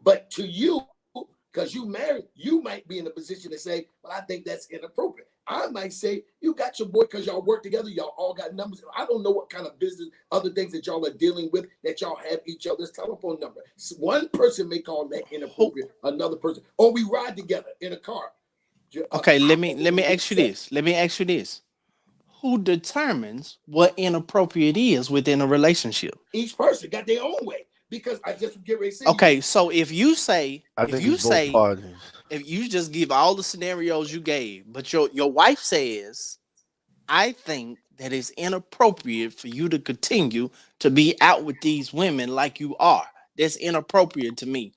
But to you, because you married, you might be in a position to say, well, I think that's inappropriate. I might say, you got your boy because y'all work together, y'all all got numbers. I don't know what kind of business, other things that y'all are dealing with, that y'all have each other's telephone number. One person may call that inappropriate, another person, or we ride together in a car. Okay, let me ask you this. Who determines what inappropriate is within a relationship? Each person got their own way. Because I just get ready to say. Okay, so if you just give all the scenarios you gave, but your wife says, I think that it's inappropriate for you to continue to be out with these women like you are. That's inappropriate to me.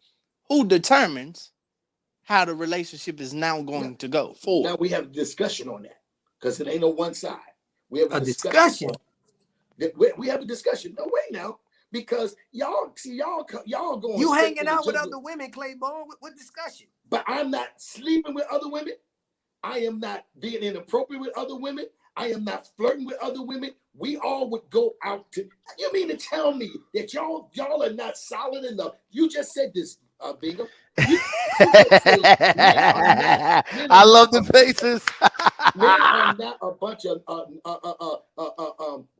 Who determines how the relationship is now going to go forward? Now we have a discussion on that because it ain't on one side. We have A discussion. We have a discussion. No way now, because y'all going. You hanging out with other women, Claiborne? What discussion? But I'm not sleeping with other women. I am not being inappropriate with other women. I am not flirting with other women. We all would go out to. You mean to tell me that y'all are not solid enough? You just said this, Bingo. I love the faces. Men are not a bunch of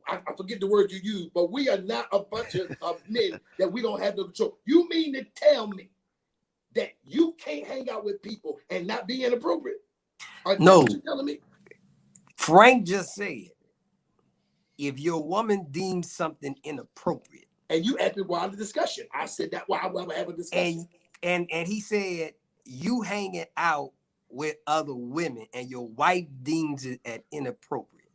I forget the word you use, but we are not a bunch of men that we don't have no control. You mean to tell me that you can't hang out with people and not be inappropriate? No. What you telling me? Frank just said, if your woman deems something inappropriate, and you asked me why the discussion, I said that why I will have a discussion. And he said you hanging out with other women and your wife deems it as inappropriate.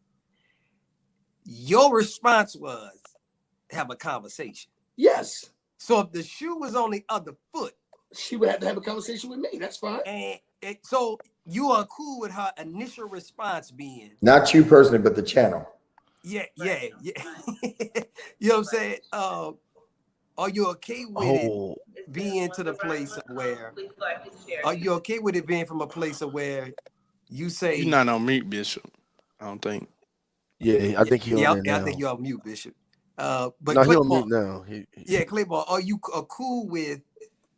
Your response was have a conversation. Yes. So if the shoe was on the other foot, she would have to have a conversation with me. That's fine. And so you are cool with her initial response being not you personally, but the channel. Yeah. You know what I'm saying? Are you okay with it being to the place of where? Are you okay with it being from a place of where you say you're not on mute, Bishop? I don't think. Yeah, I think he's on there now. I think you're on mute, Bishop. But no, he's on mute now. Yeah, Claiborne, are you cool with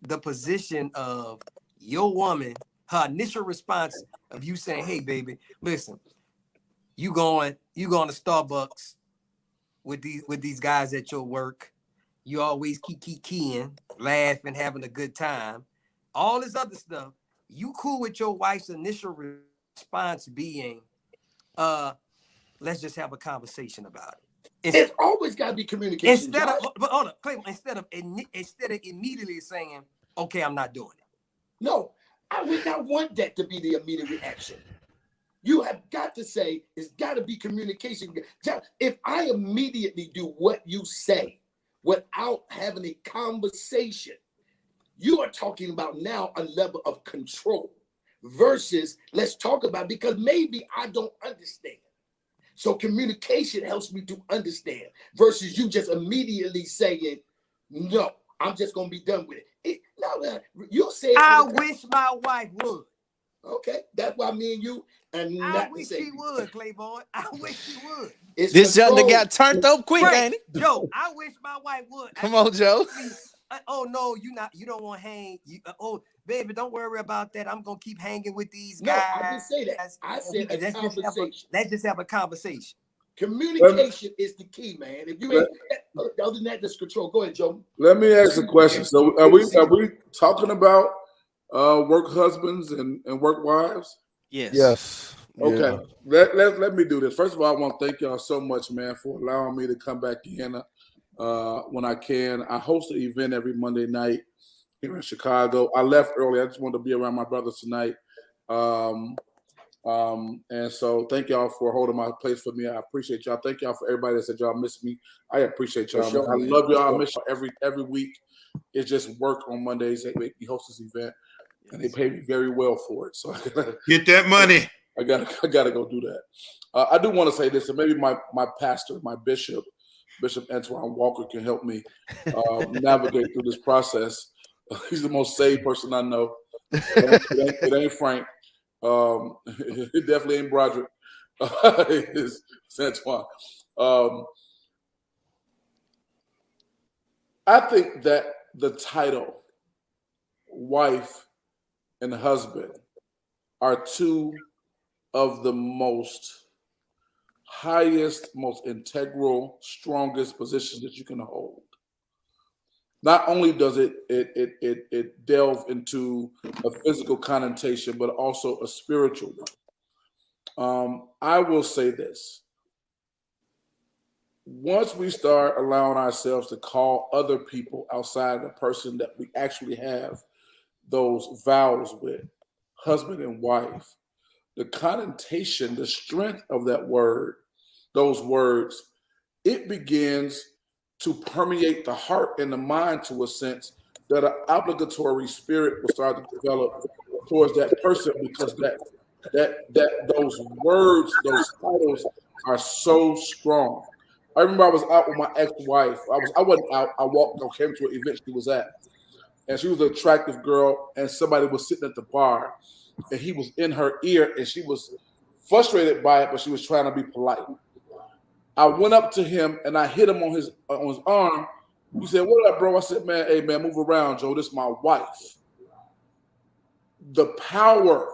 the position of your woman, her initial response of you saying, "Hey, baby, listen, you going to Starbucks with these guys at your work. You always keying, laughing, having a good time. All this other stuff. You cool with your wife's initial response being, let's just have a conversation about it. It's always got to be communication. Instead of immediately saying, okay, I'm not doing it. No, I would not want that to be the immediate reaction. You have got to say, it's got to be communication. If I immediately do what you say without having a conversation, you are talking about now a level of control versus let's talk about, because maybe I don't understand. So communication helps me to understand versus you just immediately saying, no, I'm just going to be done with it. You'll say, I wish my wife would. Okay, that's why me and you and I wish she would, Claiborne. I wish she would. This young nigga got turned up quick, ain't it? Joe, I wish my wife would. Come on, Joe. Oh no, you don't want to hang. Baby, don't worry about that. I'm gonna keep hanging with these guys. No, I didn't say that. I said a conversation. Let's just have a conversation. Communication is the key, man. If you ain't other than that, just control. Go ahead, Joe. Let me ask a question. So are we talking about work husbands and work wives? Yes. Okay. Yeah. Let me do this. First of all, I want to thank y'all so much, man, for allowing me to come back in when I can. I host an event every Monday night here in Chicago. I left early. I just wanted to be around my brothers tonight. And so thank y'all for holding my place for me. I appreciate y'all. Thank y'all for everybody that said y'all miss me. I appreciate y'all. Sure, I love y'all. I miss y'all every week. It's just work on Mondays. They make me host this event, and they pay me very well for it. So I gotta get that money. I gotta go do that. I do want to say this, and maybe my pastor, my Bishop Antoine Walker, can help me navigate through this process. He's the most saved person I know. It ain't Frank. It definitely ain't Broderick. It's Antoine. I think that the title wife and husband are two of the most highest, most integral, strongest positions that you can hold. Not only does it delve into a physical connotation, but also a spiritual one. I will say this. Once we start allowing ourselves to call other people outside the person that we actually have those vows with, husband and wife, the connotation, the strength of that word those words, it begins to permeate the heart and the mind to a sense that an obligatory spirit will start to develop towards that person, because those words, those titles are so strong. I remember I was out with my ex-wife. I wasn't out. I walked or came to an event she was at, and she was an attractive girl, and somebody was sitting at the bar, and he was in her ear, and she was frustrated by it, but she was trying to be polite. I went up to him and I hit him on his arm. He said, "What up, bro?" I said, "Man, hey man, move around, Joe. This is my wife." The power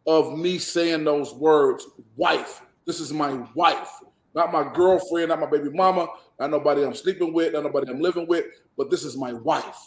of me saying those words, wife. This is my wife, not my girlfriend, not my baby mama, not nobody I'm sleeping with, not nobody I'm living with, but this is my wife.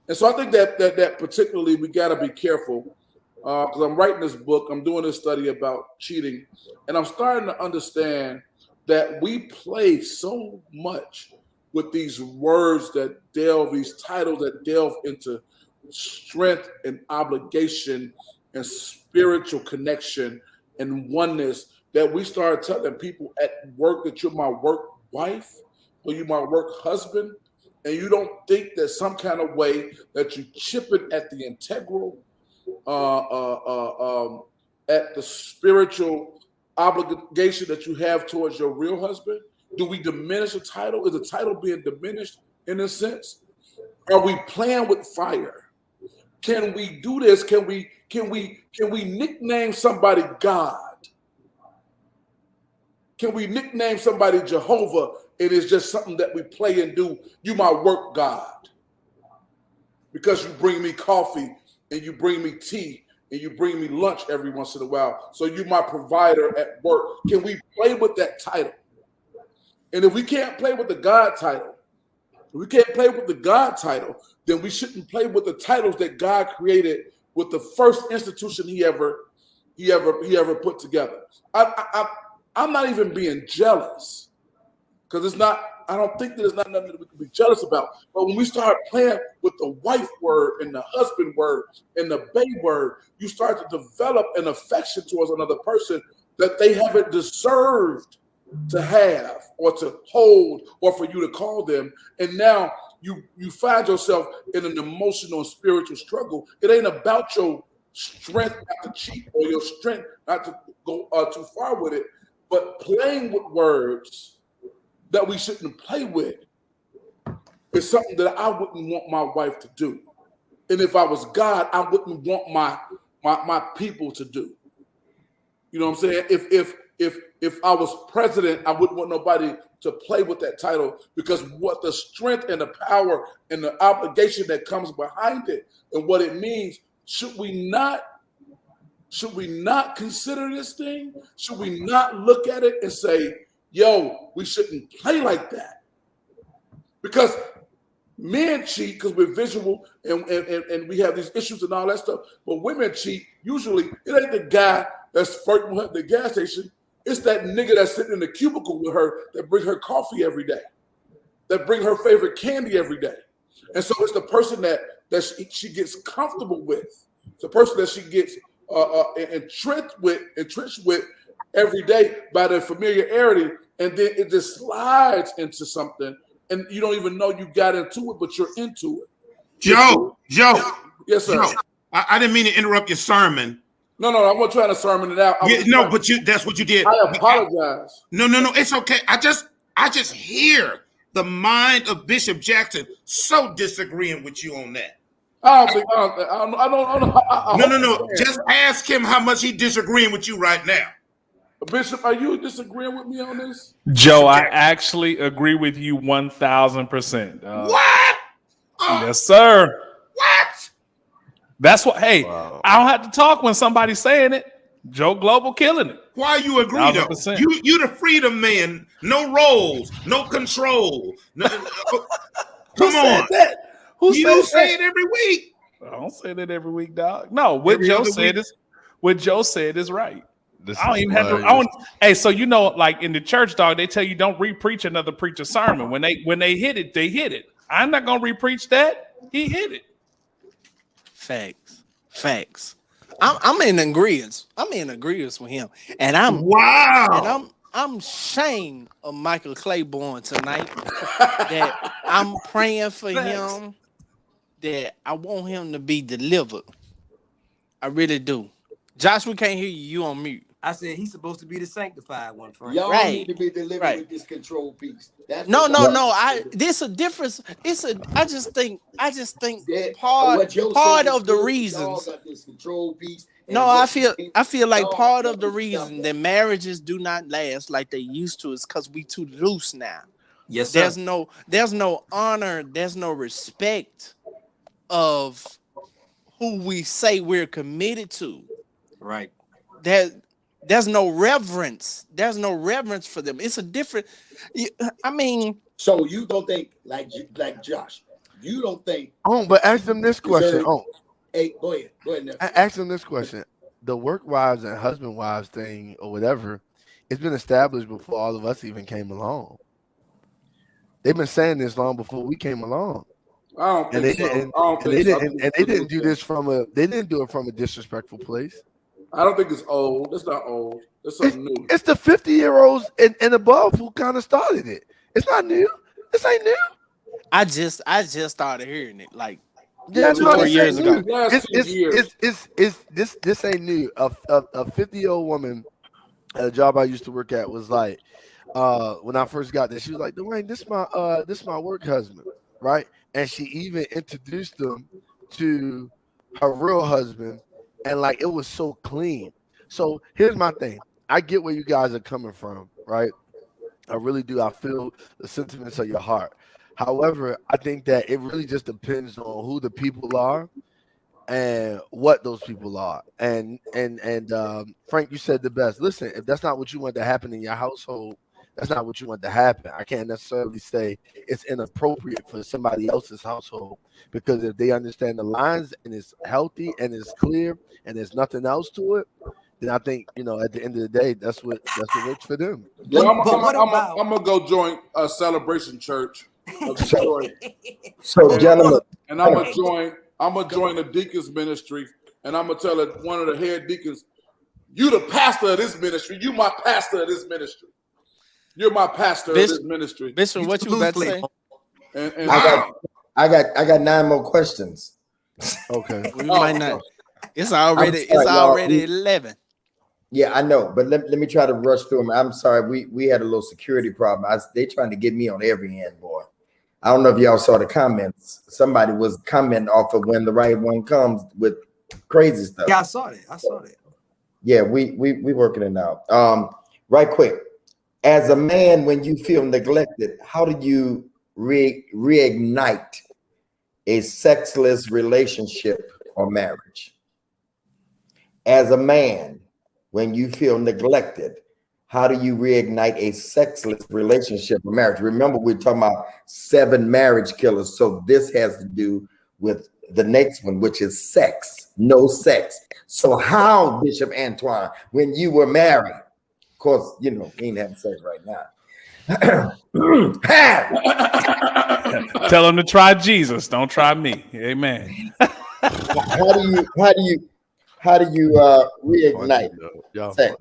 And so I think that particularly we got to be careful, because I'm writing this book, I'm doing this study about cheating, and I'm starting to understand that we play so much with these words that delve, these titles that delve into strength and obligation and spiritual connection and oneness, that we start telling people at work that you're my work wife or you're my work husband, and you don't think there's some kind of way that you chip it at the integral, at the spiritual obligation that you have towards your real husband. Do we diminish a title? Is the title being diminished in a sense? Are we playing with fire? Can we do this? Can we nickname somebody God? Can we nickname somebody Jehovah? It is just something that we play and do. You my work God, because you bring me coffee and you bring me tea and you bring me lunch every once in a while. So you my provider at work. Can we play with that title? And if we can't play with the God title, then we shouldn't play with the titles that God created with the first institution he ever put together. I'm not even being jealous, because it's not. I don't think that there's not nothing that we can be jealous about. But when we start playing with the wife word and the husband word and the babe word, you start to develop an affection towards another person that they haven't deserved to have or to hold or for you to call them. And now you find yourself in an emotional and spiritual struggle. It ain't about your strength not to cheat or your strength not to go too far with it, but playing with words that we shouldn't play with is something that I wouldn't want my wife to do. And if I was God, I wouldn't want my people to do. You know what I'm saying? If I was president, I wouldn't want nobody to play with that title, because what the strength and the power and the obligation that comes behind it and what it means, should we not consider this thing? Should we not look at it and say, yo, we shouldn't play like that? Because men cheat because we're visual and we have these issues and all that stuff. But women cheat, usually it ain't the guy that's flirting with her at the gas station. It's that nigga that's sitting in the cubicle with her that brings her coffee every day, that brings her favorite candy every day. And so it's the person that she gets comfortable with. It's the person that she gets entrenched with every day by the familiarity, and then it just slides into something, and you don't even know you got into it, but you're into it. Joe. Yes, sir. Joe, I didn't mean to interrupt your sermon. No, I'm not trying to sermon it out. That's what you did. I apologize. No, it's okay. I just hear the mind of Bishop Jackson so disagreeing with you on that. I don't. No. Just ask him how much he's disagreeing with you right now. Bishop, are you disagreeing with me on this? Joe, I actually agree with you 1,000%. What? Yes, sir. What? That's what. Hey, wow. I don't have to talk when somebody's saying it. Joe Global killing it. Why you agree 100%. Though? You the freedom man. No roles, no control. No, come on. Who you say it every week? I don't say that every week, dog. No, what Joe said is right. I don't even have to. Hey, so you know, like in the church, dog, they tell you don't re-preach another preacher's sermon. When they hit it, they hit it. I'm not gonna re-preach that. He hit it. Facts. I'm in agreement. I'm in agreement with him, and I'm I'm ashamed of Michael Claiborne tonight. That I'm praying for him. That I want him to be delivered. I really do. Josh, we can't hear you. You on mute. I said he's supposed to be the sanctified one, Frank. Y'all need to be delivered with this control piece. That's no. This a difference. I just think part of the reasons. This control piece. No, I feel like part of the reason that marriages do not last like they used to is because we too loose now. Yes, sir. There's no honor, there's no respect of who we say we're committed to. Right. There's no reverence. There's no reverence for them. It's a different. I mean. So you don't think like Josh? You don't think? But ask them this question. Hey, go ahead. Nephew. Ask them this question. The work wives and husband wives thing or whatever, it's been established before all of us even came along. They've been saying this long before we came along. They didn't do this from a. They didn't do it from a disrespectful place. I don't think it's old. It's not old. It's something new. It's the 50-year-olds and above who kind of started it. It's not new. This ain't new. I just started hearing it like 2 or 3 years ago. This ain't new. A 50-year-old woman at a job I used to work at was like, when I first got there, she was like, Dwayne, this my work husband, right? And she even introduced him to her real husband. And like it was so clean. So here's my thing. I get where you guys are coming from, right? I really do. I feel the sentiments of your heart. However, I think that it really just depends on who the people are and what those people are. And Frank, you said the best. Listen, if that's not what you want to happen in your household, that's not what you want to happen. I can't necessarily say it's inappropriate for somebody else's household, because if they understand the lines and it's healthy and it's clear and there's nothing else to it, then I think, at the end of the day, that's what works for them. Well, I'm gonna go join a Celebration Church of Detroit. So, gentlemen, and I'm gonna join the deacons ministry, and I'm gonna tell one of the head deacons, "You the pastor of this ministry. You my pastor of this ministry. You're my pastor of this ministry." Bishop, what you about to say? And I got 9 more questions. Okay. We might not. It's already 11. Yeah, I know, but let me try to rush through them. I'm sorry, we had a little security problem. They trying to get me on every end, boy. I don't know if y'all saw the comments. Somebody was commenting off of when the right one comes with crazy stuff. Yeah, I saw that. Yeah, we working it out. Right quick. As a man, when you feel neglected, how do you reignite a sexless relationship or marriage? As a man, when you feel neglected, how do you reignite a sexless relationship or marriage? Remember, we're talking about 7 marriage killers. So this has to do with the next one, which is sex, no sex. So how, Bishop Antoine, when you were married, of course, he ain't having sex right now. Tell them to try Jesus. Don't try me. Amen. How do you reignite sex?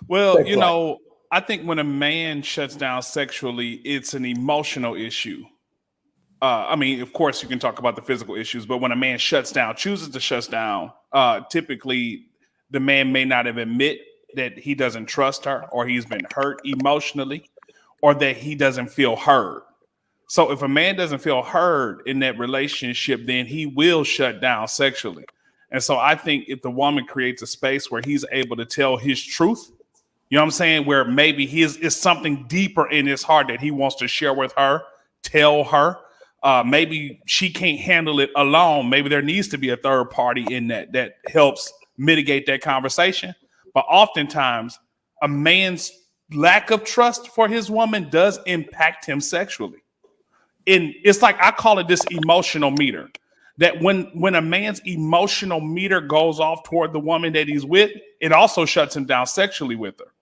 Well, I think when a man shuts down sexually, it's an emotional issue. Of course, you can talk about the physical issues, but when a man chooses to shut down, typically the man may not have admit that he doesn't trust her, or he's been hurt emotionally, or that he doesn't feel heard. So if a man doesn't feel heard in that relationship, then he will shut down sexually. And so I think if the woman creates a space where he's able to tell his truth, you know what I'm saying, where maybe is something deeper in his heart that he wants to share with her, tell her, maybe she can't handle it alone. Maybe there needs to be a third party in that helps mitigate that conversation. But oftentimes, a man's lack of trust for his woman does impact him sexually. And it's like, I call it this emotional meter, that when a man's emotional meter goes off toward the woman that he's with, it also shuts him down sexually with her.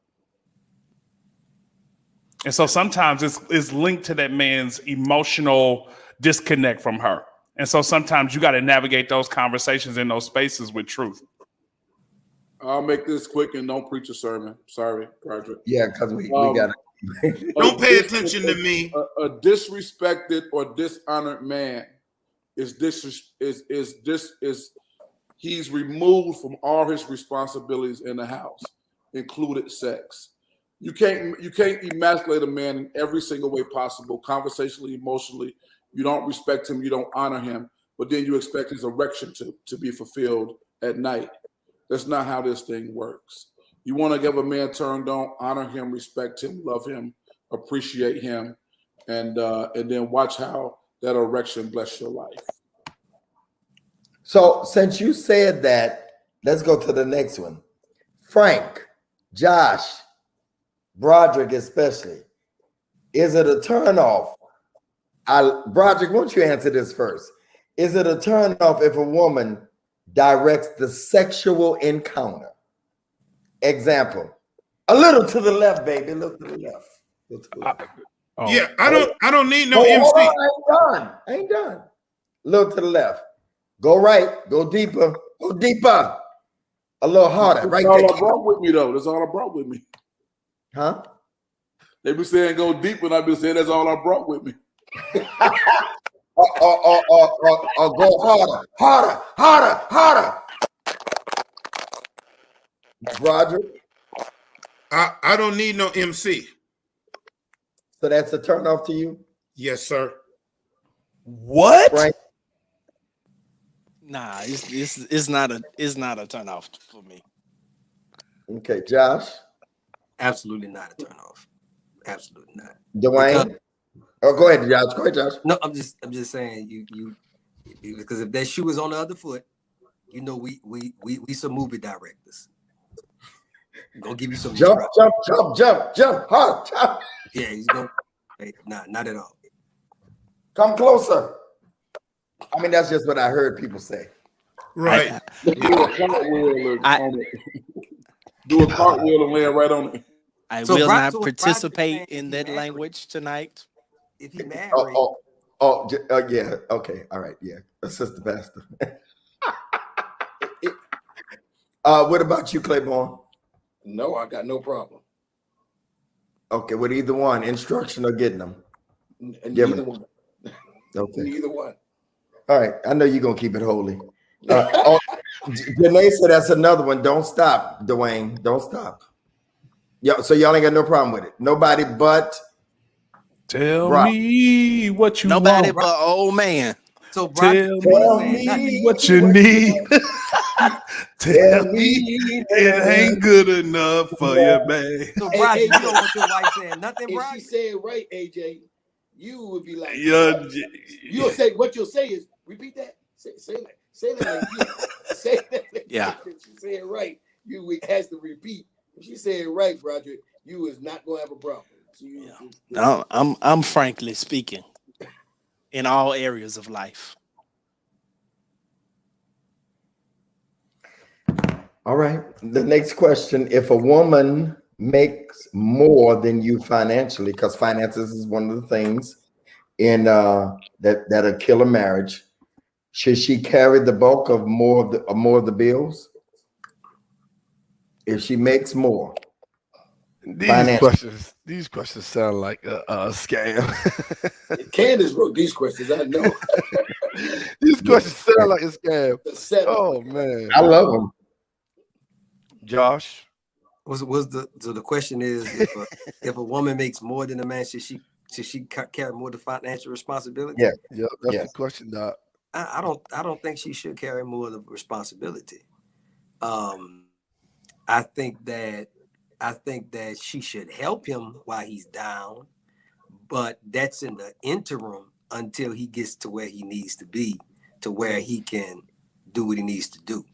And so sometimes it's linked to that man's emotional disconnect from her. And so sometimes you got to navigate those conversations in those spaces with truth. I'll make this quick and don't preach a sermon. Sorry, Roderick. Yeah, because we got to. Don't pay attention to me. A disrespected or dishonored man he's removed from all his responsibilities in the house, included sex. You can't emasculate a man in every single way possible, conversationally, emotionally. You don't respect him, you don't honor him, but then you expect his erection to be fulfilled at night. That's not how this thing works. You want to give a man turned on, honor him, respect him, love him, appreciate him, and then watch how that erection bless your life. So since you said that, let's go to the next one. Frank, Josh, Broderick especially, is it a turnoff? Broderick, why don't you answer this first? Is it a turnoff if a woman directs the sexual encounter? Example, a little to the left, baby, look to the left. Look to the left. Yeah, I don't need no MC. I ain't done. Look to the left. Go right, go deeper, go deeper. A little harder, right there. That's all I brought with me, though. That's all I brought with me. Huh? They be saying go deep, and I've been saying that's all I brought with me. or go harder. Roger. I don't need no MC. So that's a turn off to you? Yes, sir. What? Right. Nah, it's not a turn off for me. Okay, Josh. Absolutely not a turn off. Absolutely not. Dwayne. Go ahead, Josh. Go ahead, Josh. No, I'm just saying you because if that shoe is on the other foot, you know we some movie directors. Gonna give you some jump, hard, jump. Yeah, he's gonna not at all. Come closer. I mean, that's just what I heard people say. Right. Do a cartwheel and land right on it. I will not participate in that language tonight. If he married. Yeah. Okay. All right. Yeah. Assistant pastor. What about you, Claiborne? No, I got no problem. Okay, with either one, instruction or getting them? Neither one. Okay. Neither one. All right, I know you're gonna keep it holy. Janae said that's another one. Don't stop, Dwayne. Don't stop. Yeah, so y'all ain't got no problem with it. Nobody but tell me what you Nobody want. but old man. So tell me what you need. Tell me it ain't good enough for you, man. So Roger, you know what your wife saying? Nothing, if Roger? she said right, AJ, you would be like, you'll say what you'll say is repeat that. Say that. Say that. Yeah. If she said right, you has to repeat. If she said right, Roger, you is not gonna have a problem. No, I'm frankly speaking in all areas of life. All right. The next question: if a woman makes more than you financially, because finances is one of the things in that'll kill a marriage, should she carry the bulk of more of the bills? If she makes more, these questions sound like a scam. Candace wrote these questions. I know. These questions sound like a scam. Oh man, I love them. Josh, the question is if a woman makes more than a man, should she carry more of the financial responsibility? Yeah, that's the question, Doc. I don't think she should carry more of the responsibility. I think that she should help him while he's down, but that's in the interim until he gets to where he needs to be, to where he can do what he needs to do.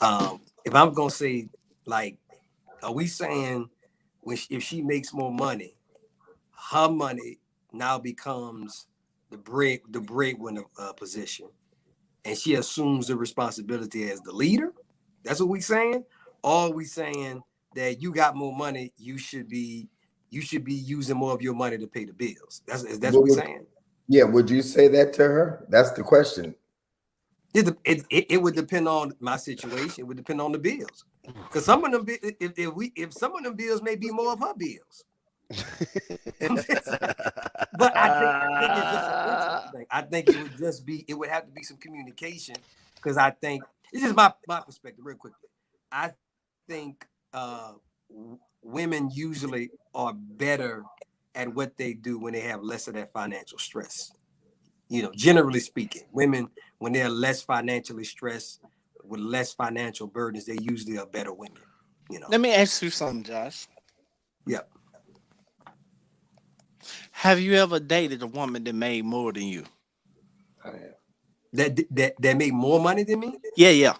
If I'm gonna say, like, are we saying if she makes more money, her money now becomes the breadwinner position, and she assumes the responsibility as the leader? That's what we saying? Or are we saying that you got more money, you should be using more of your money to pay the bills? That's what we're saying. Yeah, would you say that to her? That's the question. It would depend on my situation. It would depend on the bills. Because some of them, if some of them bills may be more of her bills. But I think it's just an interesting thing. I think it would have to be some communication, because I think this is my perspective real quickly. I think women usually are better at what they do when they have less of that financial stress. You know, generally speaking, women, when they're less financially stressed with less financial burdens, they usually are better women. You know. Let me ask you something, Josh. Yep. Have you ever dated a woman that made more than you? I have. That made more money than me? Yeah.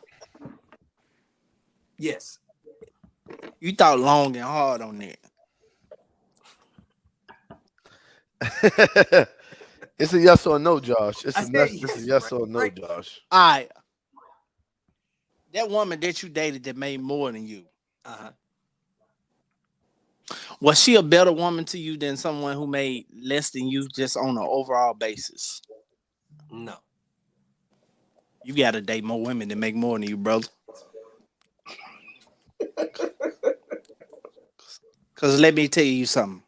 Yes. You thought long and hard on that. It's a yes or no, Josh. It's a yes or no, right. Josh. All right. That woman that you dated that made more than you. Was she a better woman to you than someone who made less than you, just on an overall basis? No. You got to date more women that make more than you, brother. Because let me tell you something.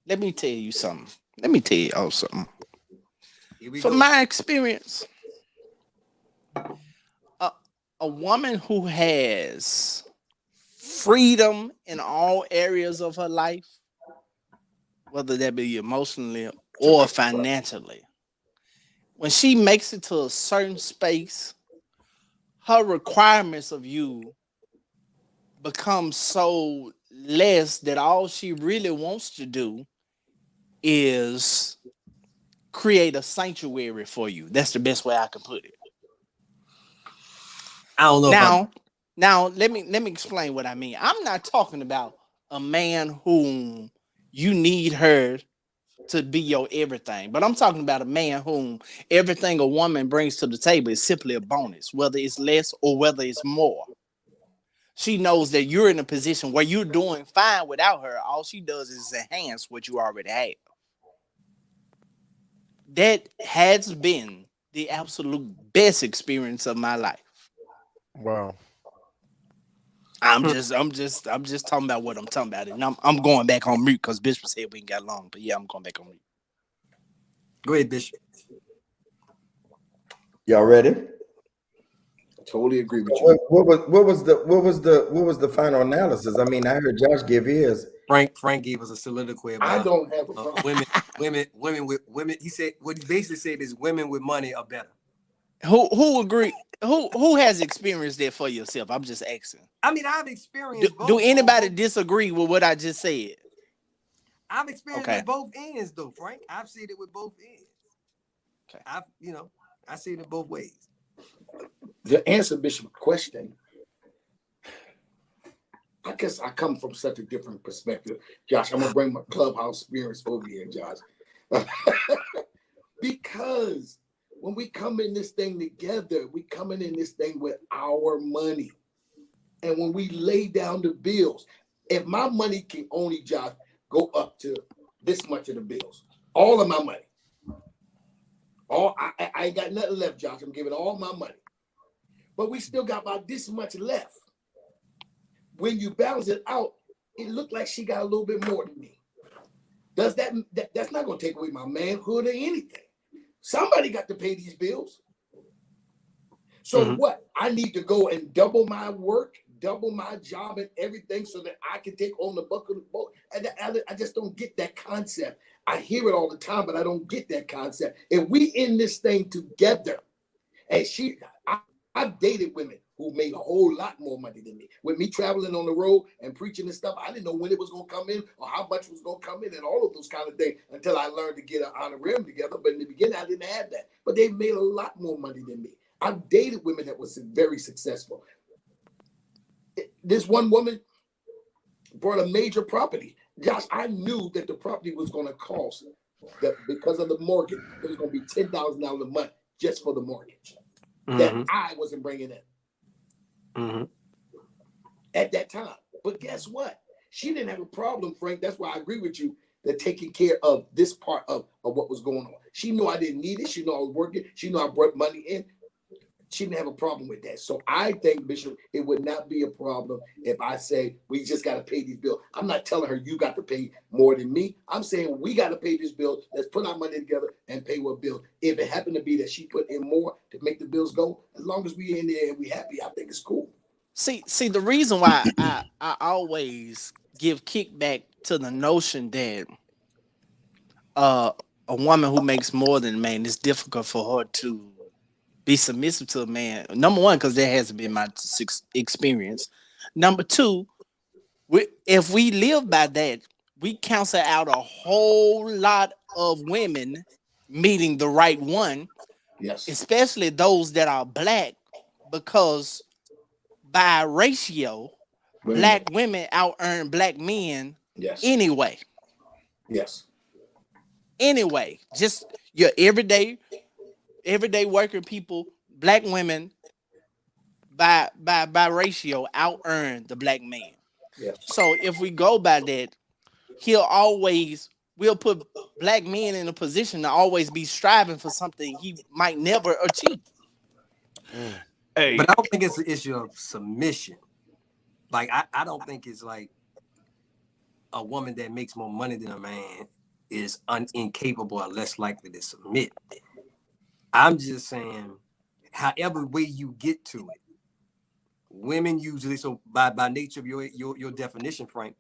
Let me tell you something. Let me tell you all something. From my experience, a woman who has freedom in all areas of her life, whether that be emotionally or financially, when she makes it to a certain space, her requirements of you become so less that all she really wants to do is create a sanctuary for you. That's the best way I can put it. I don't know. Now let me explain what I mean. I'm not talking about a man whom you need her to be your everything, but I'm talking about a man whom everything a woman brings to the table is simply a bonus, whether it's less or whether it's more. She knows that you're in a position where you're doing fine without her. All she does is enhance what you already have. That has been the absolute best experience of my life. Wow. I'm just talking about what I'm talking about, and I'm going back on mute because Bishop said we ain't got long. But yeah, I'm going back on mute. Go ahead, Bishop. Y'all ready? Totally agree with you. What was the final analysis? I mean, I heard Josh give his. Frank gave us a soliloquy about I don't have a problem. women. He said what he basically said is women with money are better. Who agree? Who has experienced that for yourself? I'm just asking. I mean, I've experienced both. Do anybody disagree with what I just said? I've experienced with both ends, though, Frank. I've seen it with both ends. Okay. I see it in both ways. The answer, Bishop, question. I guess I come from such a different perspective. Josh, I'm gonna bring my clubhouse experience over here, Josh. Because when we come in this thing together, we coming in this thing with our money. And when we lay down the bills, if my money can only, Josh, go up to this much of the bills, all of my money. I ain't got nothing left, Josh. I'm giving all my money. But we still got about this much left. When you balance it out, it looked like she got a little bit more than me. Does that's not going to take away my manhood or anything. Somebody got to pay these bills. So what? I need to go and double my work, double my job and everything so that I can take on the buck of the boat. I just don't get that concept. I hear it all the time, but I don't get that concept. If we in this thing together, and I've dated women who made a whole lot more money than me. With me traveling on the road and preaching and stuff, I didn't know when it was going to come in or how much was going to come in and all of those kind of things until I learned to get an honorarium together. But in the beginning, I didn't have that. But they made a lot more money than me. I've dated women that was very successful. This one woman bought a major property. Josh, I knew that the property was going to cost, that because of the mortgage, it was going to be $10,000 a month just for the mortgage that I wasn't bringing in at that time. But guess what? She didn't have a problem, Frank. That's why I agree with you that taking care of this part of what was going on. She knew I didn't need it. She knew I was working. She knew I brought money in. she didn't have a problem with that. So I think, Bishop, it would not be a problem if I say we just got to pay these bills. I'm not telling her you got to pay more than me. I'm saying we got to pay this bill. Let's put our money together and pay what bill. If it happened to be that she put in more to make the bills go, as long as we in there and we happy, I think it's cool. See, the reason why I always give kickback to the notion that a woman who makes more than a man, it's difficult for her to be submissive to a man. Number one, because that hasn't been my experience. Number two, if we live by that, we cancel out a whole lot of women meeting the right one. Yes. Especially those that are black, because by ratio, black women out earn black men. Yes. Anyway. Yes. Anyway, just your everyday working people, black women by ratio out earn the black man. Yes. So if we go by that, we'll put black men in a position to always be striving for something he might never achieve. Hey. But I don't think it's an issue of submission. Like I don't think it's like a woman that makes more money than a man is incapable or less likely to submit. I'm just saying, however way you get to it, women usually, so by nature of your definition, Frank,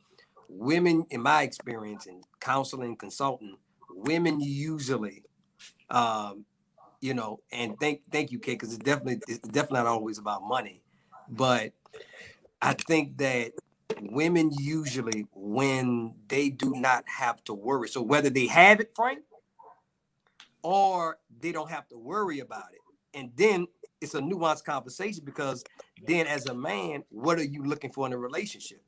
women, in my experience in counseling, consulting, women usually, and thank you, Kate, because it's definitely not always about money, but I think that women usually, when they do not have to worry, so whether they have it, Frank, or they don't have to worry about it. And then it's a nuanced conversation, because then as a man, what are you looking for in a relationship?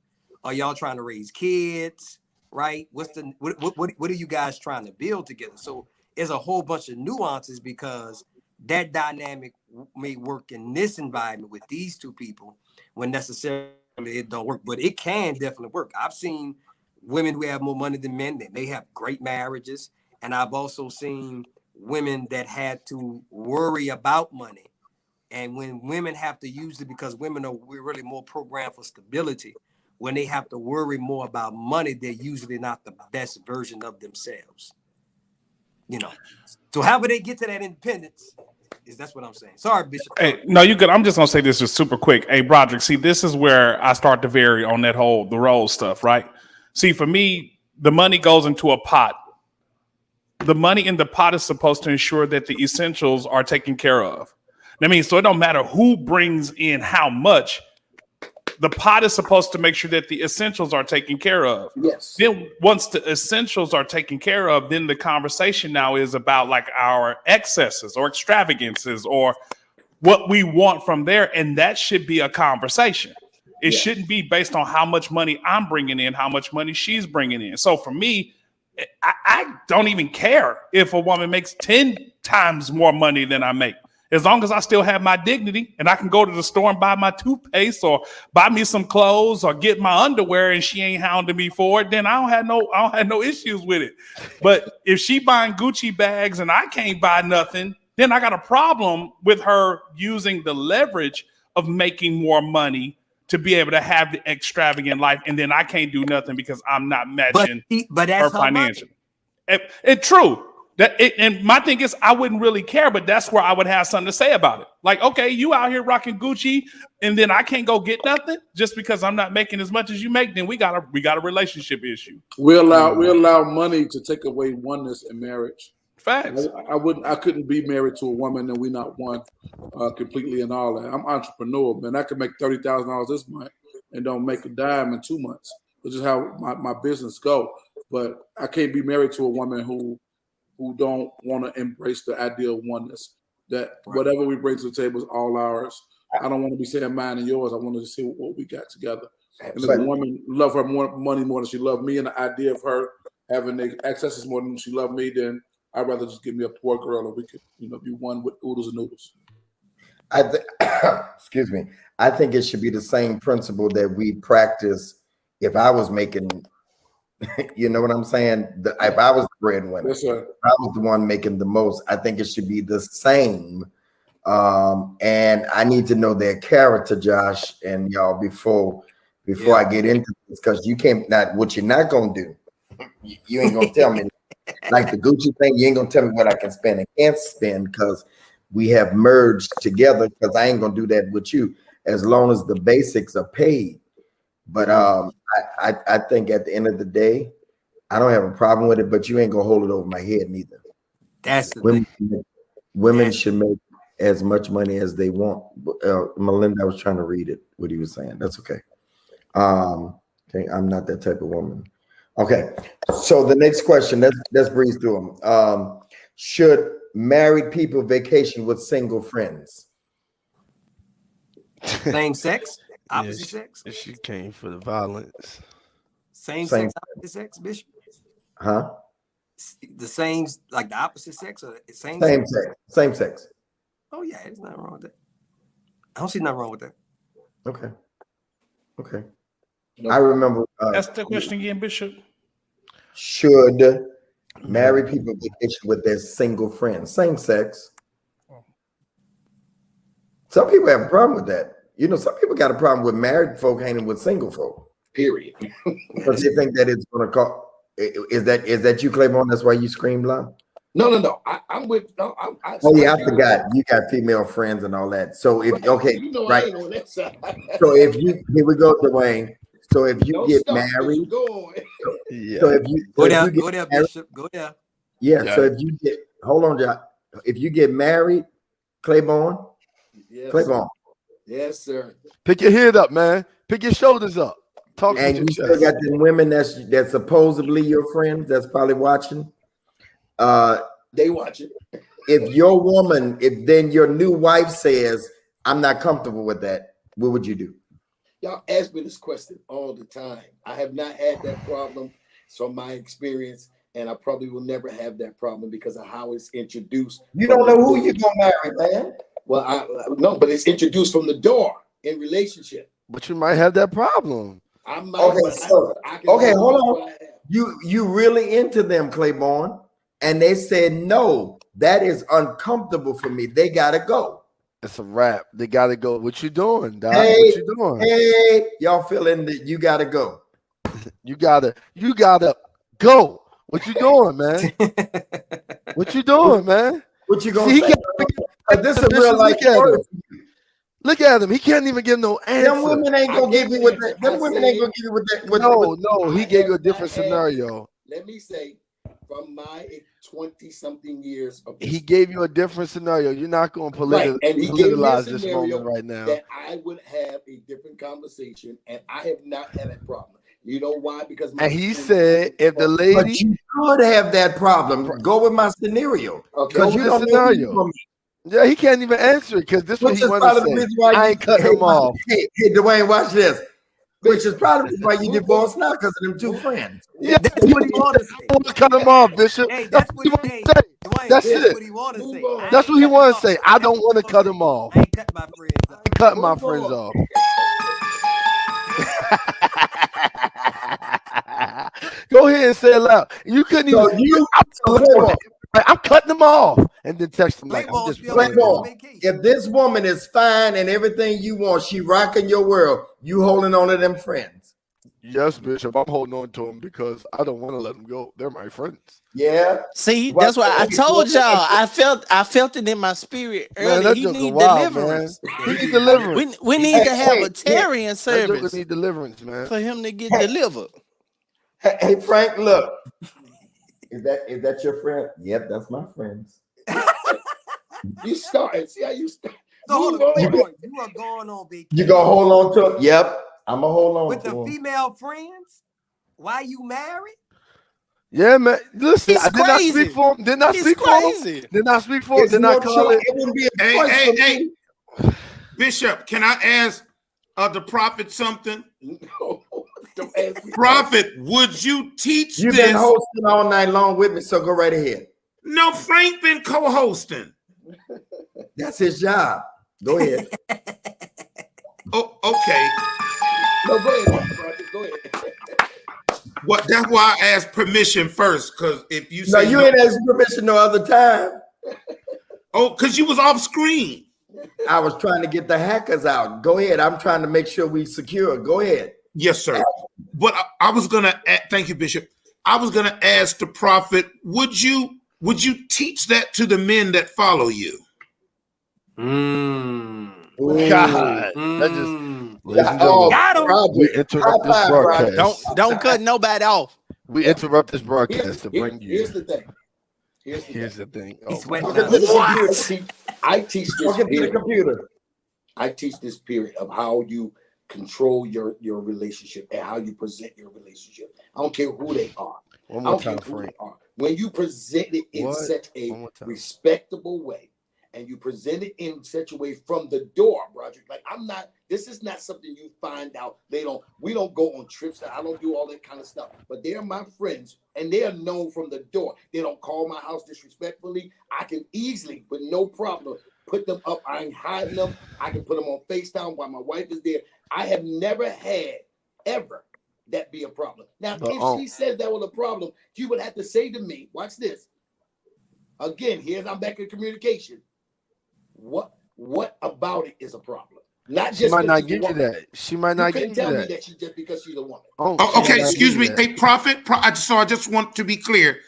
Are y'all trying to raise kids, right? What are you guys trying to build together? So there's a whole bunch of nuances, because that dynamic may work in this environment with these two people when necessarily it don't work, but it can definitely work. I've seen women who have more money than men, that may have great marriages. And I've also seen women that had to worry about money. And when women have to use it, because we're really more programmed for stability, when they have to worry more about money, they're usually not the best version of themselves. So however they get to that independence, that's what I'm saying. Sorry, Bishop. Hey, no, you good. I'm just gonna say this just super quick. Hey, Broderick, see, this is where I start to vary on that the role stuff, right? See, for me, the money goes into a pot. The money in the pot is supposed to ensure that the essentials are taken care of. I mean, so it don't matter who brings in how much. The pot is supposed to make sure that the essentials are taken care of. Yes. Then once the essentials are taken care of, then the conversation now is about like our excesses or extravagances or what we want from there. And that should be a conversation. It shouldn't be based on how much money I'm bringing in, how much money she's bringing in. So for me, I don't even care if a woman makes 10 times more money than I make. As long as I still have my dignity and I can go to the store and buy my toothpaste or buy me some clothes or get my underwear and she ain't hounding me for it, then I don't have no issues with it. But if she buying Gucci bags and I can't buy nothing, then I got a problem with her using the leverage of making more money to be able to have the extravagant life, and then I can't do nothing because I'm not matching but that's her financially. It's true. And my thing is, I wouldn't really care, but that's where I would have something to say about it. Like, okay, you out here rocking Gucci, and then I can't go get nothing just because I'm not making as much as you make. Then we got a relationship issue. We allow money to take away oneness in marriage. Facts. I couldn't be married to a woman and we not one completely and all that. I'm entrepreneur, man. I could make $30,000 this month and don't make a dime in 2 months. Which is how my business go. But I can't be married to a woman who don't want to embrace the idea of oneness, that whatever we bring to the table is all ours. I don't want to be saying mine and yours. I want to see what we got together. And if a woman love her money more than she loved me, and the idea of her having the accesses more than she loved me, then I'd rather just give me a poor girl, and we could, be one with oodles and noodles. Excuse me. I think it should be the same principle that we practice. If I was making, you know what I'm saying? If I was the breadwinner, yes, sir. if I was the one making the most, I think it should be the same And I need to know their character, Josh and y'all, before I get into this, because you can't, not what you're not gonna do. You ain't gonna tell me like the Gucci thing. You ain't gonna tell me what I can spend and can't spend, because we have merged together. Because I ain't gonna do that with you as long as the basics are paid. But I think at the end of the day, I don't have a problem with it. But you ain't gonna hold it over my head neither. That's the thing. Women should make as much money as they want. Melinda, I was trying to read it, what he was saying. That's okay. Okay, I'm not that type of woman. Okay, so the next question, let's breeze through them. Should married people vacation with single friends? Same sex, opposite sex. She came for the violence. Same sex, opposite sex, Bishop. Huh? The same, like the opposite sex, or same sex? Same sex. Oh yeah, there's nothing wrong with that. I don't see nothing wrong with that. Okay. I remember. That's the question again, Bishop. Should married people vacation with their single friends? Same sex. Some people have a problem with that. You know, some people got a problem with married folk hanging with single folk. Period. Because they think that it's going to cause. Is that you, Claiborne? That's why you screamed loud? No. I'm with. No, I forgot. You got female friends and all that. So if right. I ain't on that side. So if you here we go, Dwayne. So if you get married, so if you go there, Bishop, go there. Yeah. So if you get, hold on, John. If you get married, Claiborne. Yes, Claiborne. Yes, sir. Pick your head up, man. Pick your shoulders up. Talk. And you still got the women that's supposedly your friends that's probably watching. They watch it. If your woman, if then your new wife says, I'm not comfortable with that, what would you do? Y'all ask me this question all the time. I have not had that problem from my experience, and I probably will never have that problem because of how it's introduced. You don't know who you're gonna marry, man. Well, no, but it's introduced from the door in relationship. But you might have that problem. Hold on. You really into them, Claiborne, and they said no. That is uncomfortable for me. They gotta go. It's a wrap. They gotta go. What you doing, Doc? Hey, what you doing? Hey, y'all feeling that you gotta go. You gotta go. What you doing, man? What you doing, man? What you gonna say? This is real life story. Look at him. He can't even give no answer. Them women ain't gonna give you with that. Them women ain't gonna give you with that. No. He gave you a different scenario. Let me say, from my 20-something years of he gave you a different scenario. You're not going to politicize this moment right now. That I would have a different conversation, and I have not had a problem. You know why? Because he said if the lady, but you could have that problem. Go with my scenario. Okay, you don't know. Yeah, he can't even answer it because this is what he wants to say. I ain't cutting him off. Hey, Dwayne, watch this. Which is probably why you divorced now, because of them two friends. Yeah, that's what he want to say. I want to cut him off, Bishop. Hey, that's what he want to say. Dwayne, that's it. What he want to say. That's what he want to say. I don't want to cut him off. I ain't cut my friends off. I ain't cutting my friends off. Go ahead and say it loud. You couldn't even. I'm cutting them off, and then text them like, I'm just if this woman is fine and everything you want, she rocking your world, you holding on to them friends. Yes, Bishop, I'm holding on to them because I don't want to let them go. They're my friends. Yeah. See, that's why I told y'all. I felt it in my spirit earlier. Man, he need deliverance. He need deliverance. We need to have a Tarian service. We need deliverance, man, for him to get delivered. Hey, Frank, look. Is that your friend? Yep, that's my friends. You started. See how you start. So you are going on vacation. You gonna hold on to it? Yep, I'm gonna hold on with to the female friends. Why you married? Yeah, man. Listen, I did not speak for him. Did not speak for him. Did not speak for him. Did not call it. It wouldn't be a choice for me. Bishop, can I ask the prophet something? No. Don't ask me. Prophet, would you teach You've this? Been hosting all night long with me, so go right ahead. No, Frank been co-hosting. That's his job. Go ahead. Oh, okay. No, go ahead, Prophet. Go ahead. What? That's why I asked permission first, because if you say you ain't asked permission no other time. Oh, because you was off screen. I was trying to get the hackers out. Go ahead. I'm trying to make sure we secure. Go ahead. Yes, sir. But I was gonna thank you, Bishop. I was gonna ask the prophet, would you teach that to the men that follow you? God, that just got him. We interrupt this broadcast. Don't cut nobody off. We interrupt this broadcast to bring you. Here's the thing. Here's the thing. I teach this Talking to the computer. I teach this period of how you control your relationship and how you present your relationship. I don't care who they are. One more time, Frank. When you present it in such a respectable way, and you present it in such a way from the door, Broderick. Like this is not something you find out. We don't go on trips. I don't do all that kind of stuff. But they're my friends, and they are known from the door. They don't call my house disrespectfully. I can easily, with no problem, put them up. I ain't hiding them. I can put them on FaceTime while my wife is there. I have never had ever that be a problem. Now, if she says that was a problem, she would have to say to me, watch this. Again, I'm back in communication. What about it is a problem? Not She just might not give you that. She might not give you tell me that. that she's just because she's a woman. Okay, excuse me. Hey, prophet. So I just want to be clear.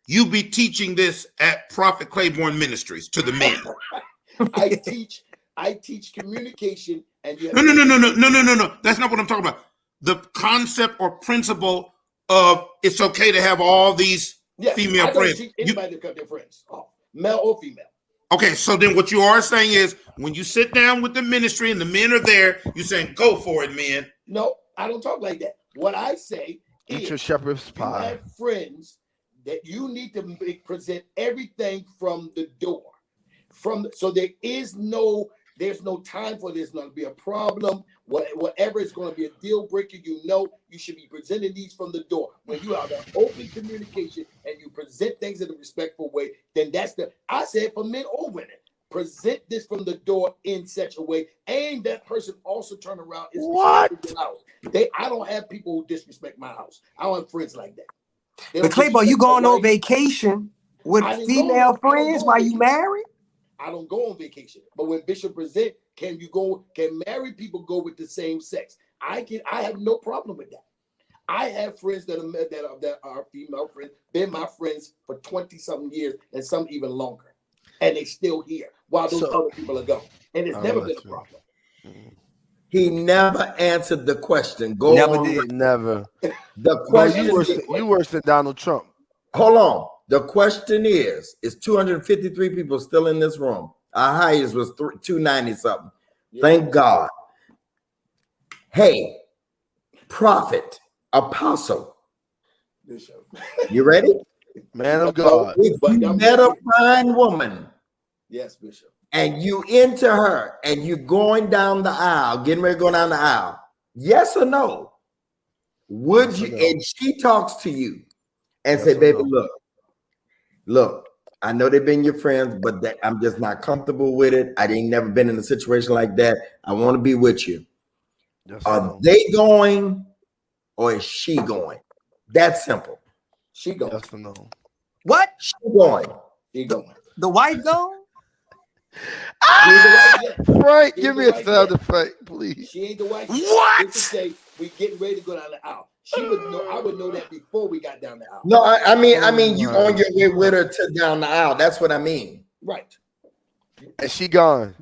You be teaching this at Prophet Claiborne Ministries to the men. I teach communication, and you No. That's not what I'm talking about. The concept or principle of it's okay to have all these female friends. Anybody to cut their friends, male or female. Okay, so then what you are saying is when you sit down with the ministry and the men are there, you're saying, go for it, men. No, I don't talk like that. What I say is your shepherd's pie. You have friends that you need to present everything from the door. So there's no time for this not to be a problem. Whatever is going to be a deal breaker, you should be presenting these from the door. When you have an open communication and you present things in a respectful way, then I said for men or women, present this from the door in such a way, and that person also turn around is respecting your house. I don't have people who disrespect my house. I don't have friends like that. But Claiborne, you going on vacation with female friends while you married? I don't go on vacation, but when Bishop present, can married people go with the same sex? I have no problem with that. I have friends that are female friends, been my friends for 20-something years, and some even longer, and they still here while those other people are gone, and it's never been a problem. He never answered the question. Never. The question you worse than Donald Trump. Hold on. The question is 253 people still in this room? Our highest was 290 something. Yeah. Thank God. Hey, prophet, apostle. Bishop. You ready? Man of God. If you met a fine woman. Yes, Bishop. And you into her and you going down the aisle, getting ready to go down the aisle. Yes or no? Would you, and she talks to you and say, baby, look, I know they've been your friends, but I'm just not comfortable with it. I ain't never been in a situation like that. I want to be with you. Are they going or is she going? That's simple. She going. Yes or no? What? She going. She going. The wife going? Frank, give me a sound effect, please. She ain't the wife. What? Say we getting ready to go down the aisle. She would know. I would know that before we got down the aisle. No, I mean, you on your way with her to down the aisle. That's what I mean. Right. And she gone.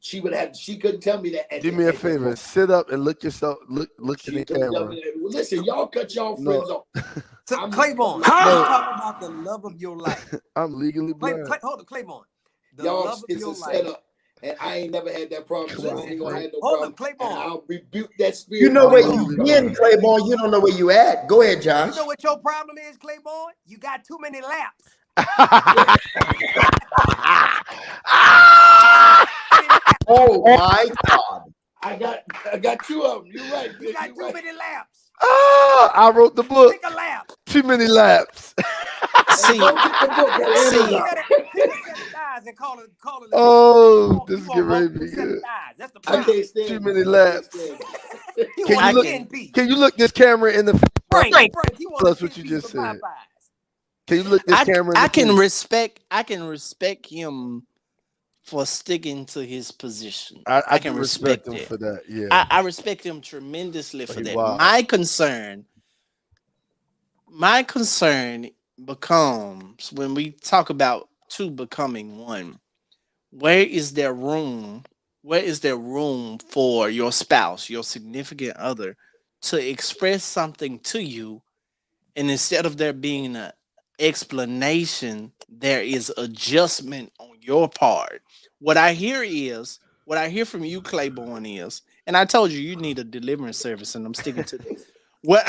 She would have. She couldn't tell me that. Do me a favor. Sit up and look yourself. Look in the camera. Listen, y'all cut y'all friends off. So, Claiborne, you're talking about the love of your life. I'm legally blind. Hold on, Claiborne. Y'all, it's a setup, and I ain't never had that problem. So I ain't gonna have no Hold problem. on, Claiborne. I'll rebuke that spirit. You know where you in, Claiborne. You don't know where you at. Go ahead, Josh. You know what your problem is, Claiborne? You got too many laps. Oh my God! I got two of them. You're right. You got too many laps. Oh, I wrote the book. Take a lap. Too many laps. See, oh, this is getting ready to be good. That's the I can't stand too many laps. Can you look this camera in the face? Frank, That's what you just said. Can you look this camera in the I can face? respect him for sticking to his position. I can do respect him it. for that. Yeah. I respect him tremendously for that. Wow. My concern becomes when we talk about two becoming one. Where is there room? Where is there room for your spouse, your significant other, to express something to you, and instead of there being an explanation, there is adjustment on your part? What I hear from you, Claiborne, is, and I told you need a deliverance service, and I'm sticking to that. What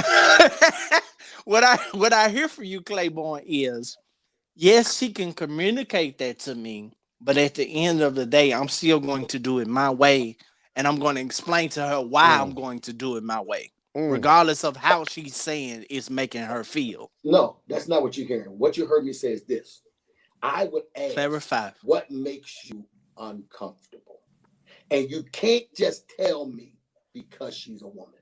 what I hear from you, Claiborne, is yes, she can communicate that to me, but at the end of the day, I'm still going to do it my way, and I'm going to explain to her why I'm going to do it my way, regardless of how she's saying it's making her feel. No, that's not what you're hearing. What you heard me say is this. I would ask, clarify what makes you uncomfortable? And you can't just tell me because she's a woman.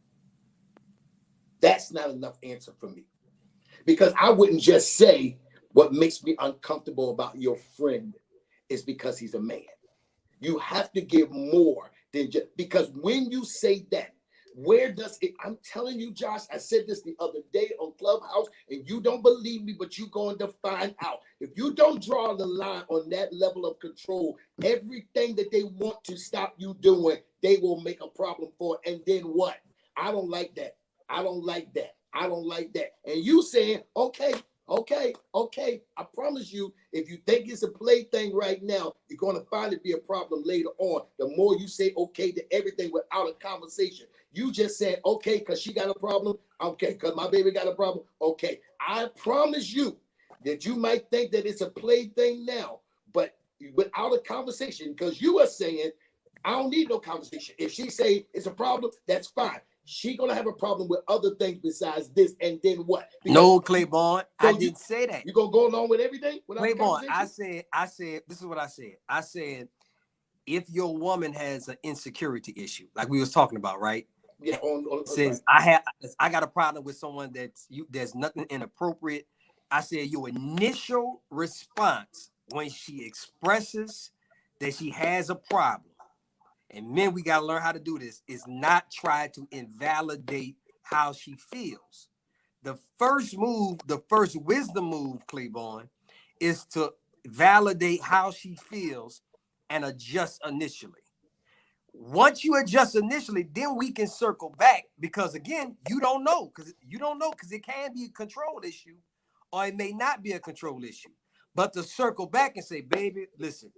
That's not enough answer for me. Because I wouldn't just say what makes me uncomfortable about your friend is because he's a man. You have to give more than just, because when you say that, where does it, I'm telling you, Josh, I said this the other day on Clubhouse, and you don't believe me, but you're going to find out. If you don't draw the line on that level of control, everything that they want to stop you doing, they will make a problem for it. And then what? I don't like that. I don't like that. I don't like that. And you saying, okay. I promise you, if you think it's a play thing right now, you're going to find it be a problem later on. The more you say okay to everything without a conversation. You just said, okay, because she got a problem. Okay, because my baby got a problem. Okay, I promise you that you might think that it's a play thing now, but without a conversation, because you are saying, I don't need no conversation. If she say it's a problem, that's fine. She gonna have a problem with other things besides this, and then what? Because no, Claiborne, I didn't say that. You gonna go along with everything? Claiborne, I said, this is what I said. I said, if your woman has an insecurity issue, like we was talking about, right? Yeah. Says I got a problem with someone there's nothing inappropriate. I said your initial response when she expresses that she has a problem. And men, we got to learn how to do this, is not try to invalidate how she feels. The first move, the first wisdom move, Claiborne, is to validate how she feels and adjust initially. Once you adjust initially, then we can circle back, because again, you don't know because it can be a control issue or it may not be a control issue. But to circle back and say, baby, listen,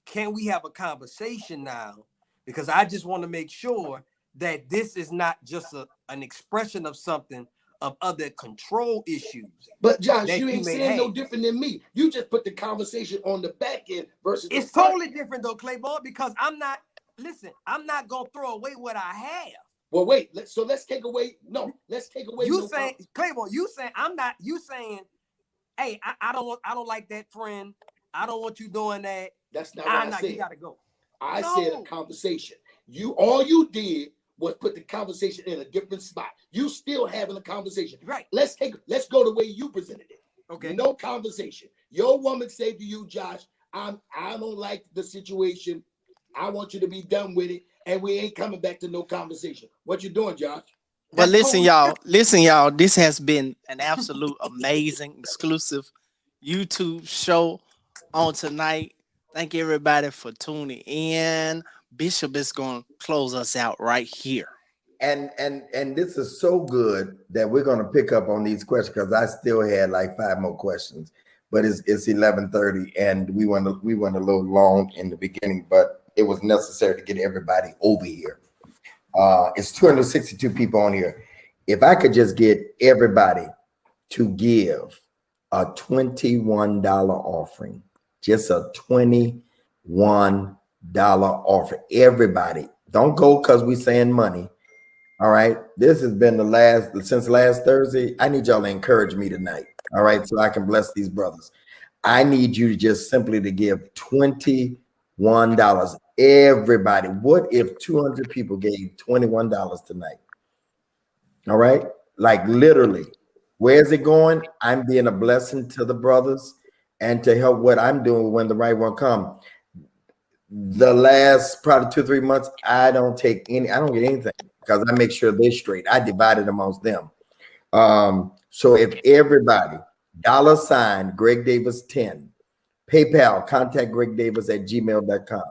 can we have a conversation now? Because I just want to make sure that this is not just an expression of something of other control issues. But Josh, you ain't saying no different than me. You just put the conversation on the back end versus it's totally different though, Claiborne, because I'm not gonna throw away what I have. Well, wait, let's take away. Let's take away. You saying, Claiborne, you saying, hey, I don't like that friend. I don't want you doing that. That's not what I said. You gotta go. I said a conversation. All you did was put the conversation in a different spot. You still having a conversation. Right. Let's go the way you presented it. Okay. No conversation. Your woman said to you, Josh, I don't like the situation. I want you to be done with it, and we ain't coming back to no conversation. What you doing, Josh? But listen, y'all. This has been an absolute amazing exclusive YouTube show on tonight. Thank everybody for tuning in. Bishop is going to close us out right here. And this is so good that we're going to pick up on these questions, because I still had like 5 more questions. But it's 11:30, and we went a little long in the beginning, but it was necessary to get everybody over here. It's 262 people on here. If I could just get everybody to give a $21 offering, just a $21 offer. Everybody, don't go because we saying money. All right. This has been since last Thursday. I need y'all to encourage me tonight. All right. So I can bless these brothers. I need you to just simply to give $21. Everybody. What if 200 people gave $21 tonight? All right. Like literally, where's it going? I'm being a blessing to the brothers and to help what I'm doing when the right one comes. the last probably 2-3 months, I don't get anything because I make sure they're straight. I divide it amongst them. So if everybody, $ Greg Davis 10, PayPal, contact gregdavis@gmail.com,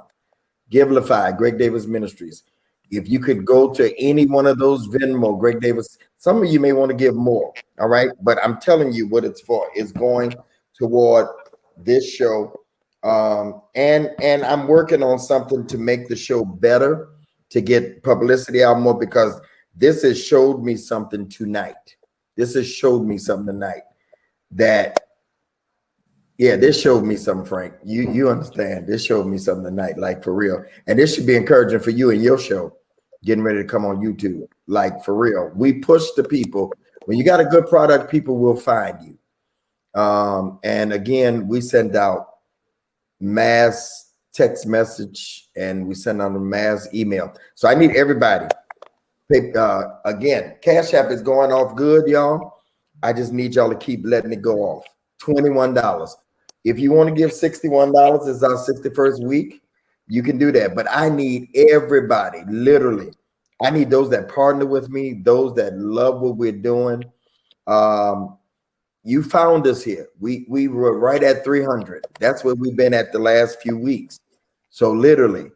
Givelify, Greg Davis Ministries. If you could go to any one of those, Venmo, Greg Davis, some of you may want to give more, all right? But I'm telling you what it's for. It's going toward this show. And I'm working on something to make the show better, to get publicity out more, because this has showed me something tonight. This showed me something, Frank. You understand? This showed me something tonight, like for real. And this should be encouraging for you and your show, getting ready to come on YouTube, like for real. We push the people. When you got a good product, people will find you. And again, we send out mass text message and we send out a mass email. So I need everybody. Again, Cash App is going off good, y'all. I just need y'all to keep letting it go off. $21. If you want to give $61, it's our 61st week, you can do that. But I need everybody, literally. I need those that partner with me, those that love what we're doing. You found us here. We were right at 300. That's where we've been at the last few weeks. So literally,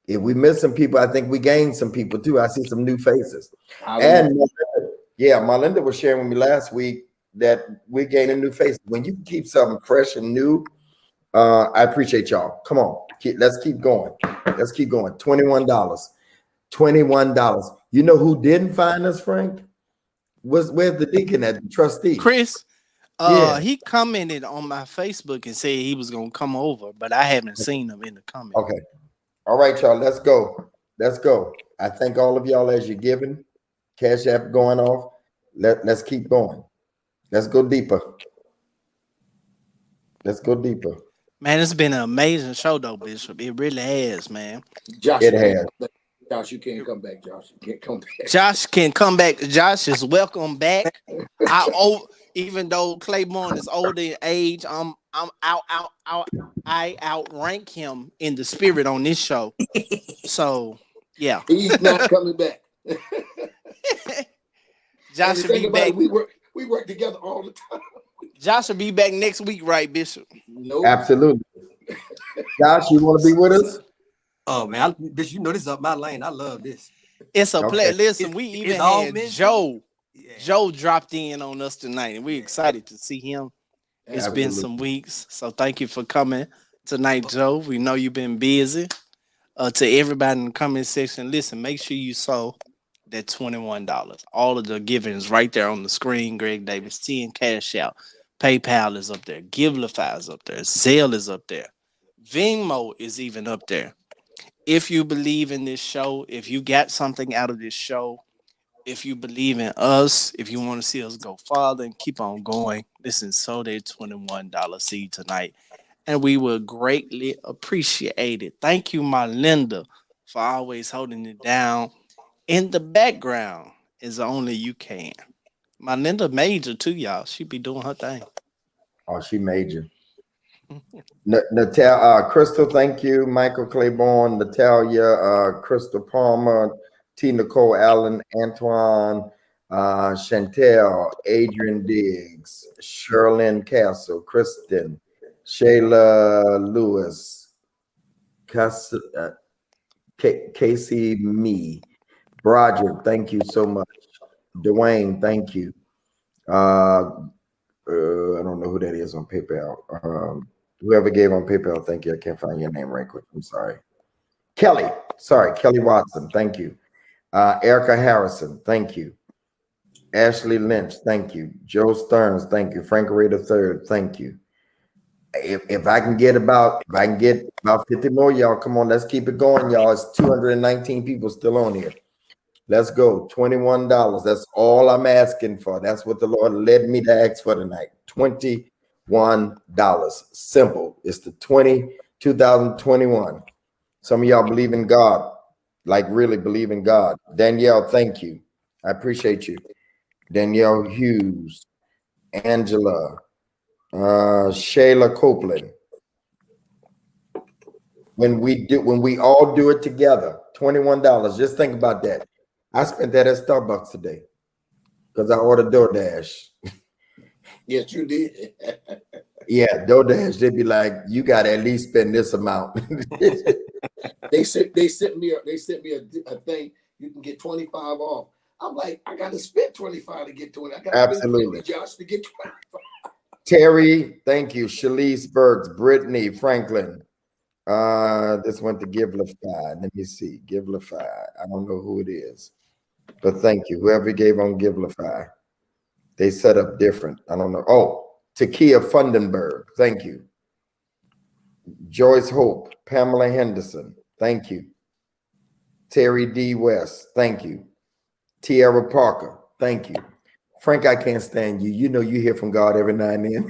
if we miss some people, I think we gained some people too. I see some new faces. And Melinda was sharing with me last week that we're gaining new faces. When you keep something fresh and new, I appreciate y'all. Come on, let's keep going. Let's keep going. $21. $21. You know who didn't find us, Frank? Where's the deacon at, the trustee? Chris. He commented on my Facebook and said he was gonna come over, but I haven't seen him in the comments. Okay. All right, y'all. Let's go. Let's go. I thank all of y'all as you're giving. Cash App going off. Let's keep going. Let's go deeper. Let's go deeper. Man, it's been an amazing show, though, Bishop. It really has, man. Josh, it has. Josh, you can't come back. Josh, you can't come back. Josh can come back. Josh is welcome back. Even though Claiborne is older in age, I outrank him in the spirit on this show. So yeah, he's not coming back. Josh will be back. We work together all the time. Josh will be back next week, right, Bishop? Nope. Absolutely. Josh, you want to be with us? Oh man, Bishop, you know this is up my lane. I love this. It's a play. Listen, we even had Joe. Yeah. Joe dropped in on us tonight, and we're excited to see him. It's been some weeks, so thank you for coming tonight, Joe. We know you've been busy. To everybody in the comment section, listen, make sure you sow that $21. All of the giving is right there on the screen. Greg Davis 10, Cash Out. PayPal is up there. Givelify is up there. Zelle is up there. Venmo is even up there. If you believe in this show, if you got something out of this show, if you believe in us, if you want to see us go farther and keep on going, listen, sow that $21 seed tonight. And we will greatly appreciate it. Thank you, Melinda, for always holding it down. In the background is only you can. Melinda major too, y'all. She be doing her thing. Oh, she major. Natalia, Crystal, thank you. Michael Claiborne, Natalia, Crystal Palmer, T. Nicole Allen, Antoine, Chantel, Adrian Diggs, Sherlyn Castle, Kristen, Shayla Lewis, Casey Me, Broderick, thank you so much. Dwayne, thank you. I don't know who that is on PayPal. Whoever gave on PayPal, thank you. I can't find your name right quick. I'm sorry. Kelly Watson, thank you. Erica Harrison, thank you. Ashley Lynch, thank you. Joe Stearns, thank you. Frank Ray III, thank you. If I can get about 50 more, y'all, come on, let's keep it going, y'all. It's 219 people still on here. Let's go. $21. That's all I'm asking for. That's what the Lord led me to ask for tonight. $21. Simple. It's the 2021. Some of y'all believe in God, like really believe in God. Danielle, thank you. I appreciate you. Danielle Hughes, Angela, Shayla Copeland. when we all do it together, $21. Just think about that. I spent that at Starbucks today because I ordered DoorDash. Yes, you did. Yeah, DoorDash. They'd be like, you got to at least spend this amount. They sent me a thing. You can get 25 off. I'm like, I got to spend 25 to get 20. I got to spend 50 just to get 25. Terry, thank you. Shalise Burks, Brittany, Franklin. This went to Givelify. Let me see. Givelify. I don't know who it is, but thank you. Whoever gave on Givelify. They set up different. I don't know. Oh, Takia Fundenberg. Thank you. Joyce Hope, Pamela Henderson. Thank you. Terry D. West. Thank you. Tierra Parker. Thank you. Frank, I can't stand you. You know you hear from God every now and then.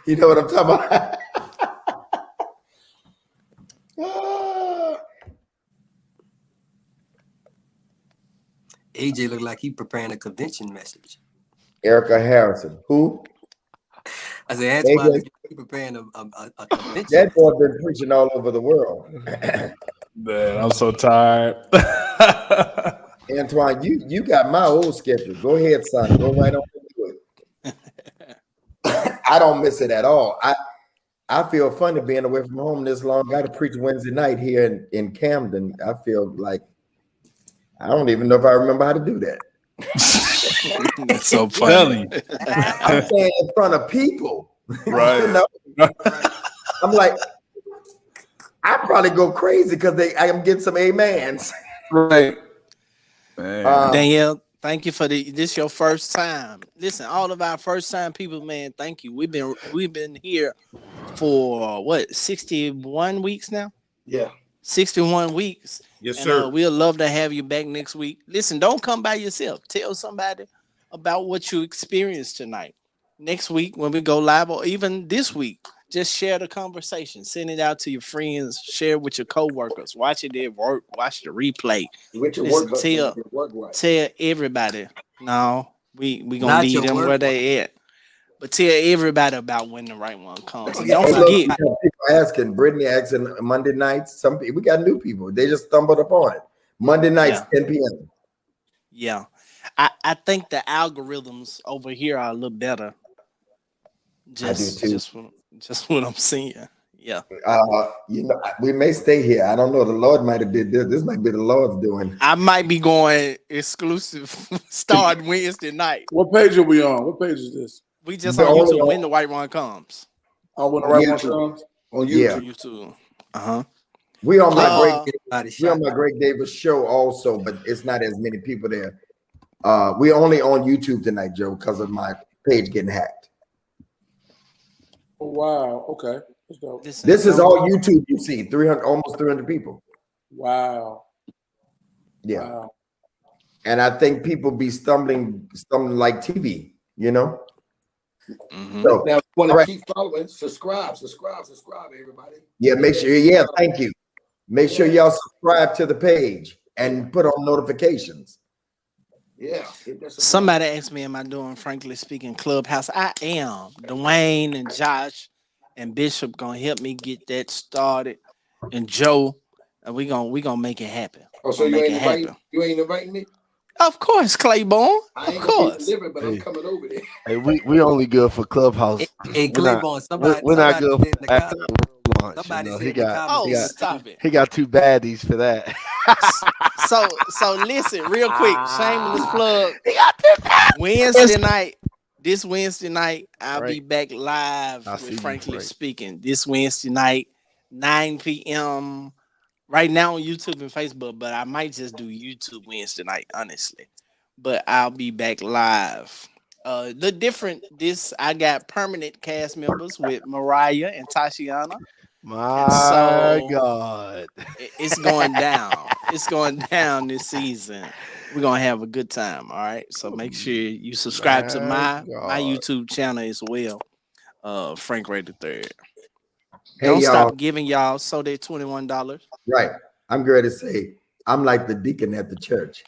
You know what I'm talking about? AJ looked like he preparing a convention message. Erica Harrison. Who? I said, Antoine, he preparing a convention. That boy been preaching all over the world. Man, I'm so tired. Antoine, you got my old schedule. Go ahead, son. Go right on into it. I don't miss it at all. I feel funny being away from home this long. Got to preach Wednesday night here in Camden. I feel like I don't even know if I remember how to do that. That's so funny. I'm saying in front of people. Right. You know? I'm like, I probably go crazy because I'm getting some amens. Right. Danielle, thank you for this your first time. Listen, all of our first time people, man, thank you. We've been here for what, 61 weeks now? Yeah. 61 weeks. Yes, and, sir. We'll love to have you back next week. Listen, don't come by yourself. Tell somebody about what you experienced tonight. Next week when we go live, or even this week, just share the conversation. Send it out to your friends. Share it with your coworkers. Watch it at work. Watch the replay. With your Listen, work, tell everybody. No, we gonna leave them where they at. But tell everybody about when the right one comes. And don't forget. People asking, Brittany asking Monday nights. Some people, we got new people. They just stumbled upon it. Monday nights, 10 p.m. Yeah. I think the algorithms over here are a little better. Just what I'm seeing. Yeah. You know, we may stay here. I don't know. The Lord might have did this. This might be the Lord's doing. I might be going exclusive starting Wednesday night. What page are we on? What page is this? We just on YouTube when the right one comes. Oh, when the right one comes? On YouTube. Yeah. YouTube. Uh-huh. We on my Greg Davis show also, but it's not as many people there. We only on YouTube tonight, Joe, because of my page getting hacked. Oh, wow. Okay. This is all YouTube. You see, almost 300 people. Wow. Yeah. Wow. And I think people be stumbling like TV, you know. Mm-hmm. So now, want to keep following? Subscribe, everybody. Yeah, make sure. Yeah, thank you. Make sure y'all subscribe to the page and put on notifications. Yeah. Somebody asked me, am I doing Frankly Speaking Clubhouse? I am. Dwayne and Josh and Bishop gonna help me get that started, and Joe, and we gonna make it happen. Oh, so you ain't inviting me? Of course, Claiborne. I ain't of course. Living, but I'm coming over there. Hey, we only good for Clubhouse. Hey, Claiborne, we're not good for launch. Somebody said he got stop it. He got two baddies for that. So listen, real quick, shameless plug. He got two baddies. Wednesday night. This Wednesday night, I'll be back live with Frankly Speaking. This Wednesday night, 9 p.m. Right now on YouTube and Facebook, but I might just do YouTube Wednesday night, honestly. But I'll be back live. I got permanent cast members with Mariah and Tashiana. My God. It's going down. It's going down this season. We're going to have a good time, all right? So make sure you subscribe to my YouTube channel as well, Frank Ray III. Hey, Don't y'all. stop giving y'all so they're $21. Right. I'm going to say, I'm like the deacon at the church.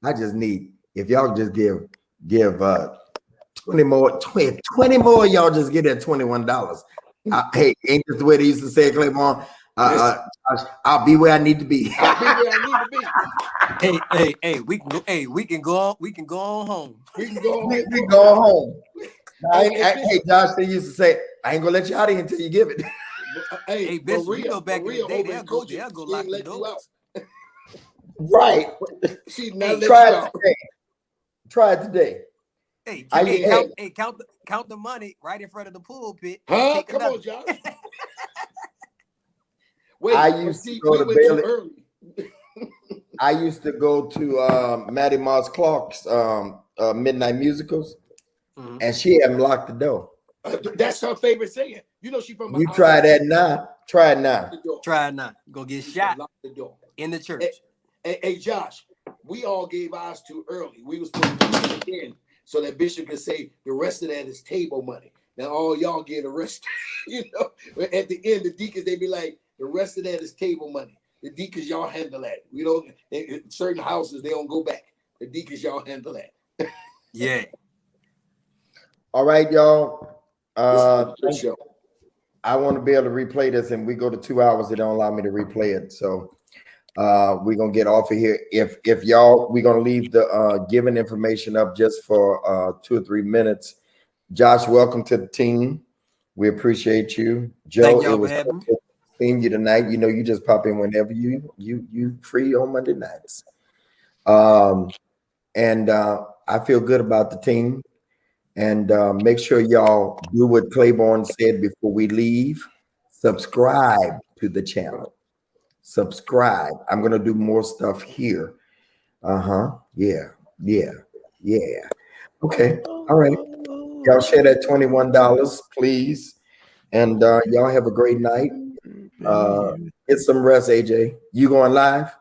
I just need, if y'all just give 20 more, y'all just get that $21. Hey, ain't this the way they used to say it, Claiborne? I'll be where I need to be. I'll be where I need to be. Hey, we can go on. We can go on home. We can go home. We go home. Hey, Josh, they used to say, I ain't gonna let you out of here until you give it. Hey, Bishop, you know back in the day, they'll go lock the doors. Right. She not Try it today. Try it today. Hey, count the money right in front of the pulpit. Huh? Come on, Josh. Wait, I used to go to Bailey. I used to go to Maddie Moss Clark's midnight musicals, and she had locked the door. That's her favorite saying. You know she from. You try that now. Try it now. Try it now. Go get shot the door in the church. Hey, Josh, we all gave ours too early. We was supposed to do it again so that Bishop could say the rest of that is table money. Now all y'all get the rest. You know, at the end, the deacons they be like, the rest of that is table money. The deacons y'all handle that. We don't. In certain houses they don't go back. The deacons y'all handle that. Yeah. All right, y'all. Show. I want to be able to replay this, and we go to 2 hours. They don't allow me to replay it, so we're gonna get off of here. If y'all, we're gonna leave the giving information up just for 2 or 3 minutes. Josh, welcome to the team. We appreciate you, Joe. It was seeing you tonight. You know, you just pop in whenever you free on Monday nights. And I feel good about the team. And make sure y'all do what Claiborne said before we leave. Subscribe to the channel. Subscribe. I'm going to do more stuff here. Yeah. Okay. All right. Y'all share that $21, please. And y'all have a great night. Get some rest, AJ. You going live?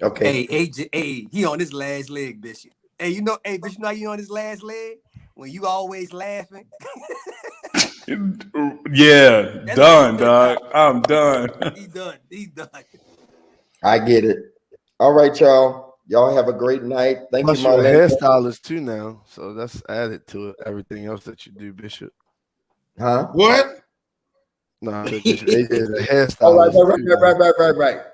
Okay. Hey, AJ, he on his last leg, Bishop. Hey, Bishop, you know you on his last leg when you always laughing. Yeah, done, dog. I'm done. He done. I get it. All right, y'all. Y'all have a great night. Thank you, you're a Marlene. hairstylist too now, so that's added to it. Everything else that you do, Bishop. Huh? What? No, Bishop AJ is a hairstylist.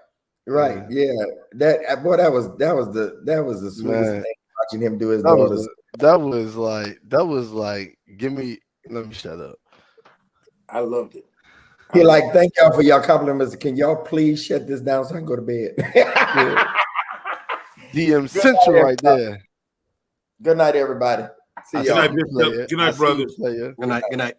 Right. Yeah. That was the sweetest thing watching him do his daughters. That was like give me. Let me shut up. I loved it. He like, thank y'all for y'all compliments. Can y'all please shut this down so I can go to bed? DM Central right there. Good night, everybody. See y'all. Good night, brothers. Good night.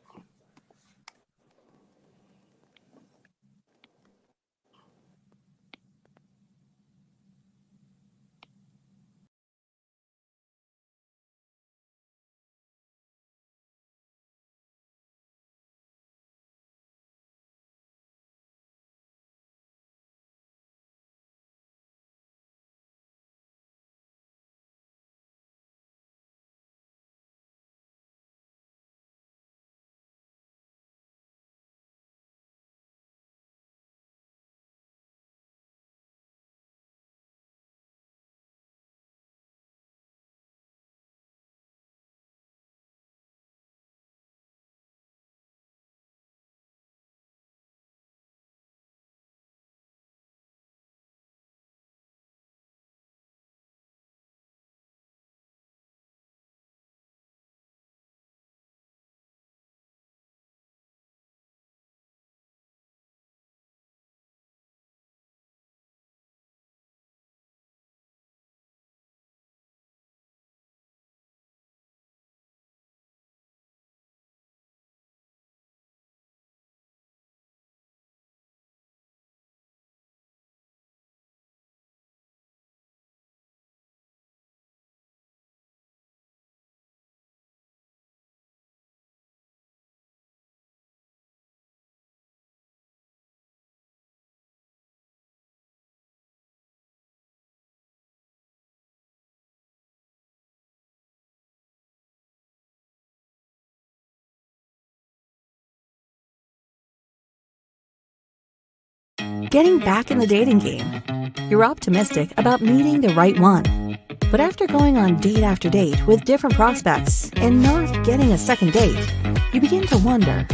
Getting back in the dating game. You're optimistic about meeting the right one. But after going on date after date with different prospects and not getting a second date, you begin to wonder,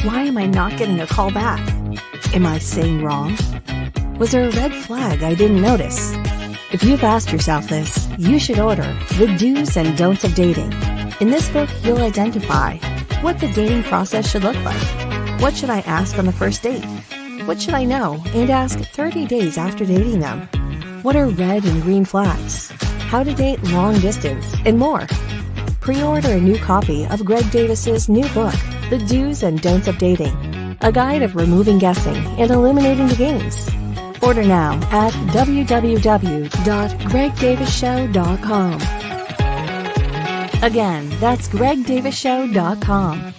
Why am I not getting a call back? Am I saying wrong? Was there a red flag I didn't notice? If you've asked yourself this, you should order The Do's and Don'ts of Dating. In this book, you'll identify what the dating process should look like. What should I ask on the first date? What should I know and ask 30 days after dating them? What are red and green flags? How to date long distance, and more. Pre-order a new copy of Greg Davis's new book, The Do's and Don'ts of Dating, a guide of removing guessing and eliminating the games. Order now at www.gregdavisshow.com. Again, that's gregdavisshow.com.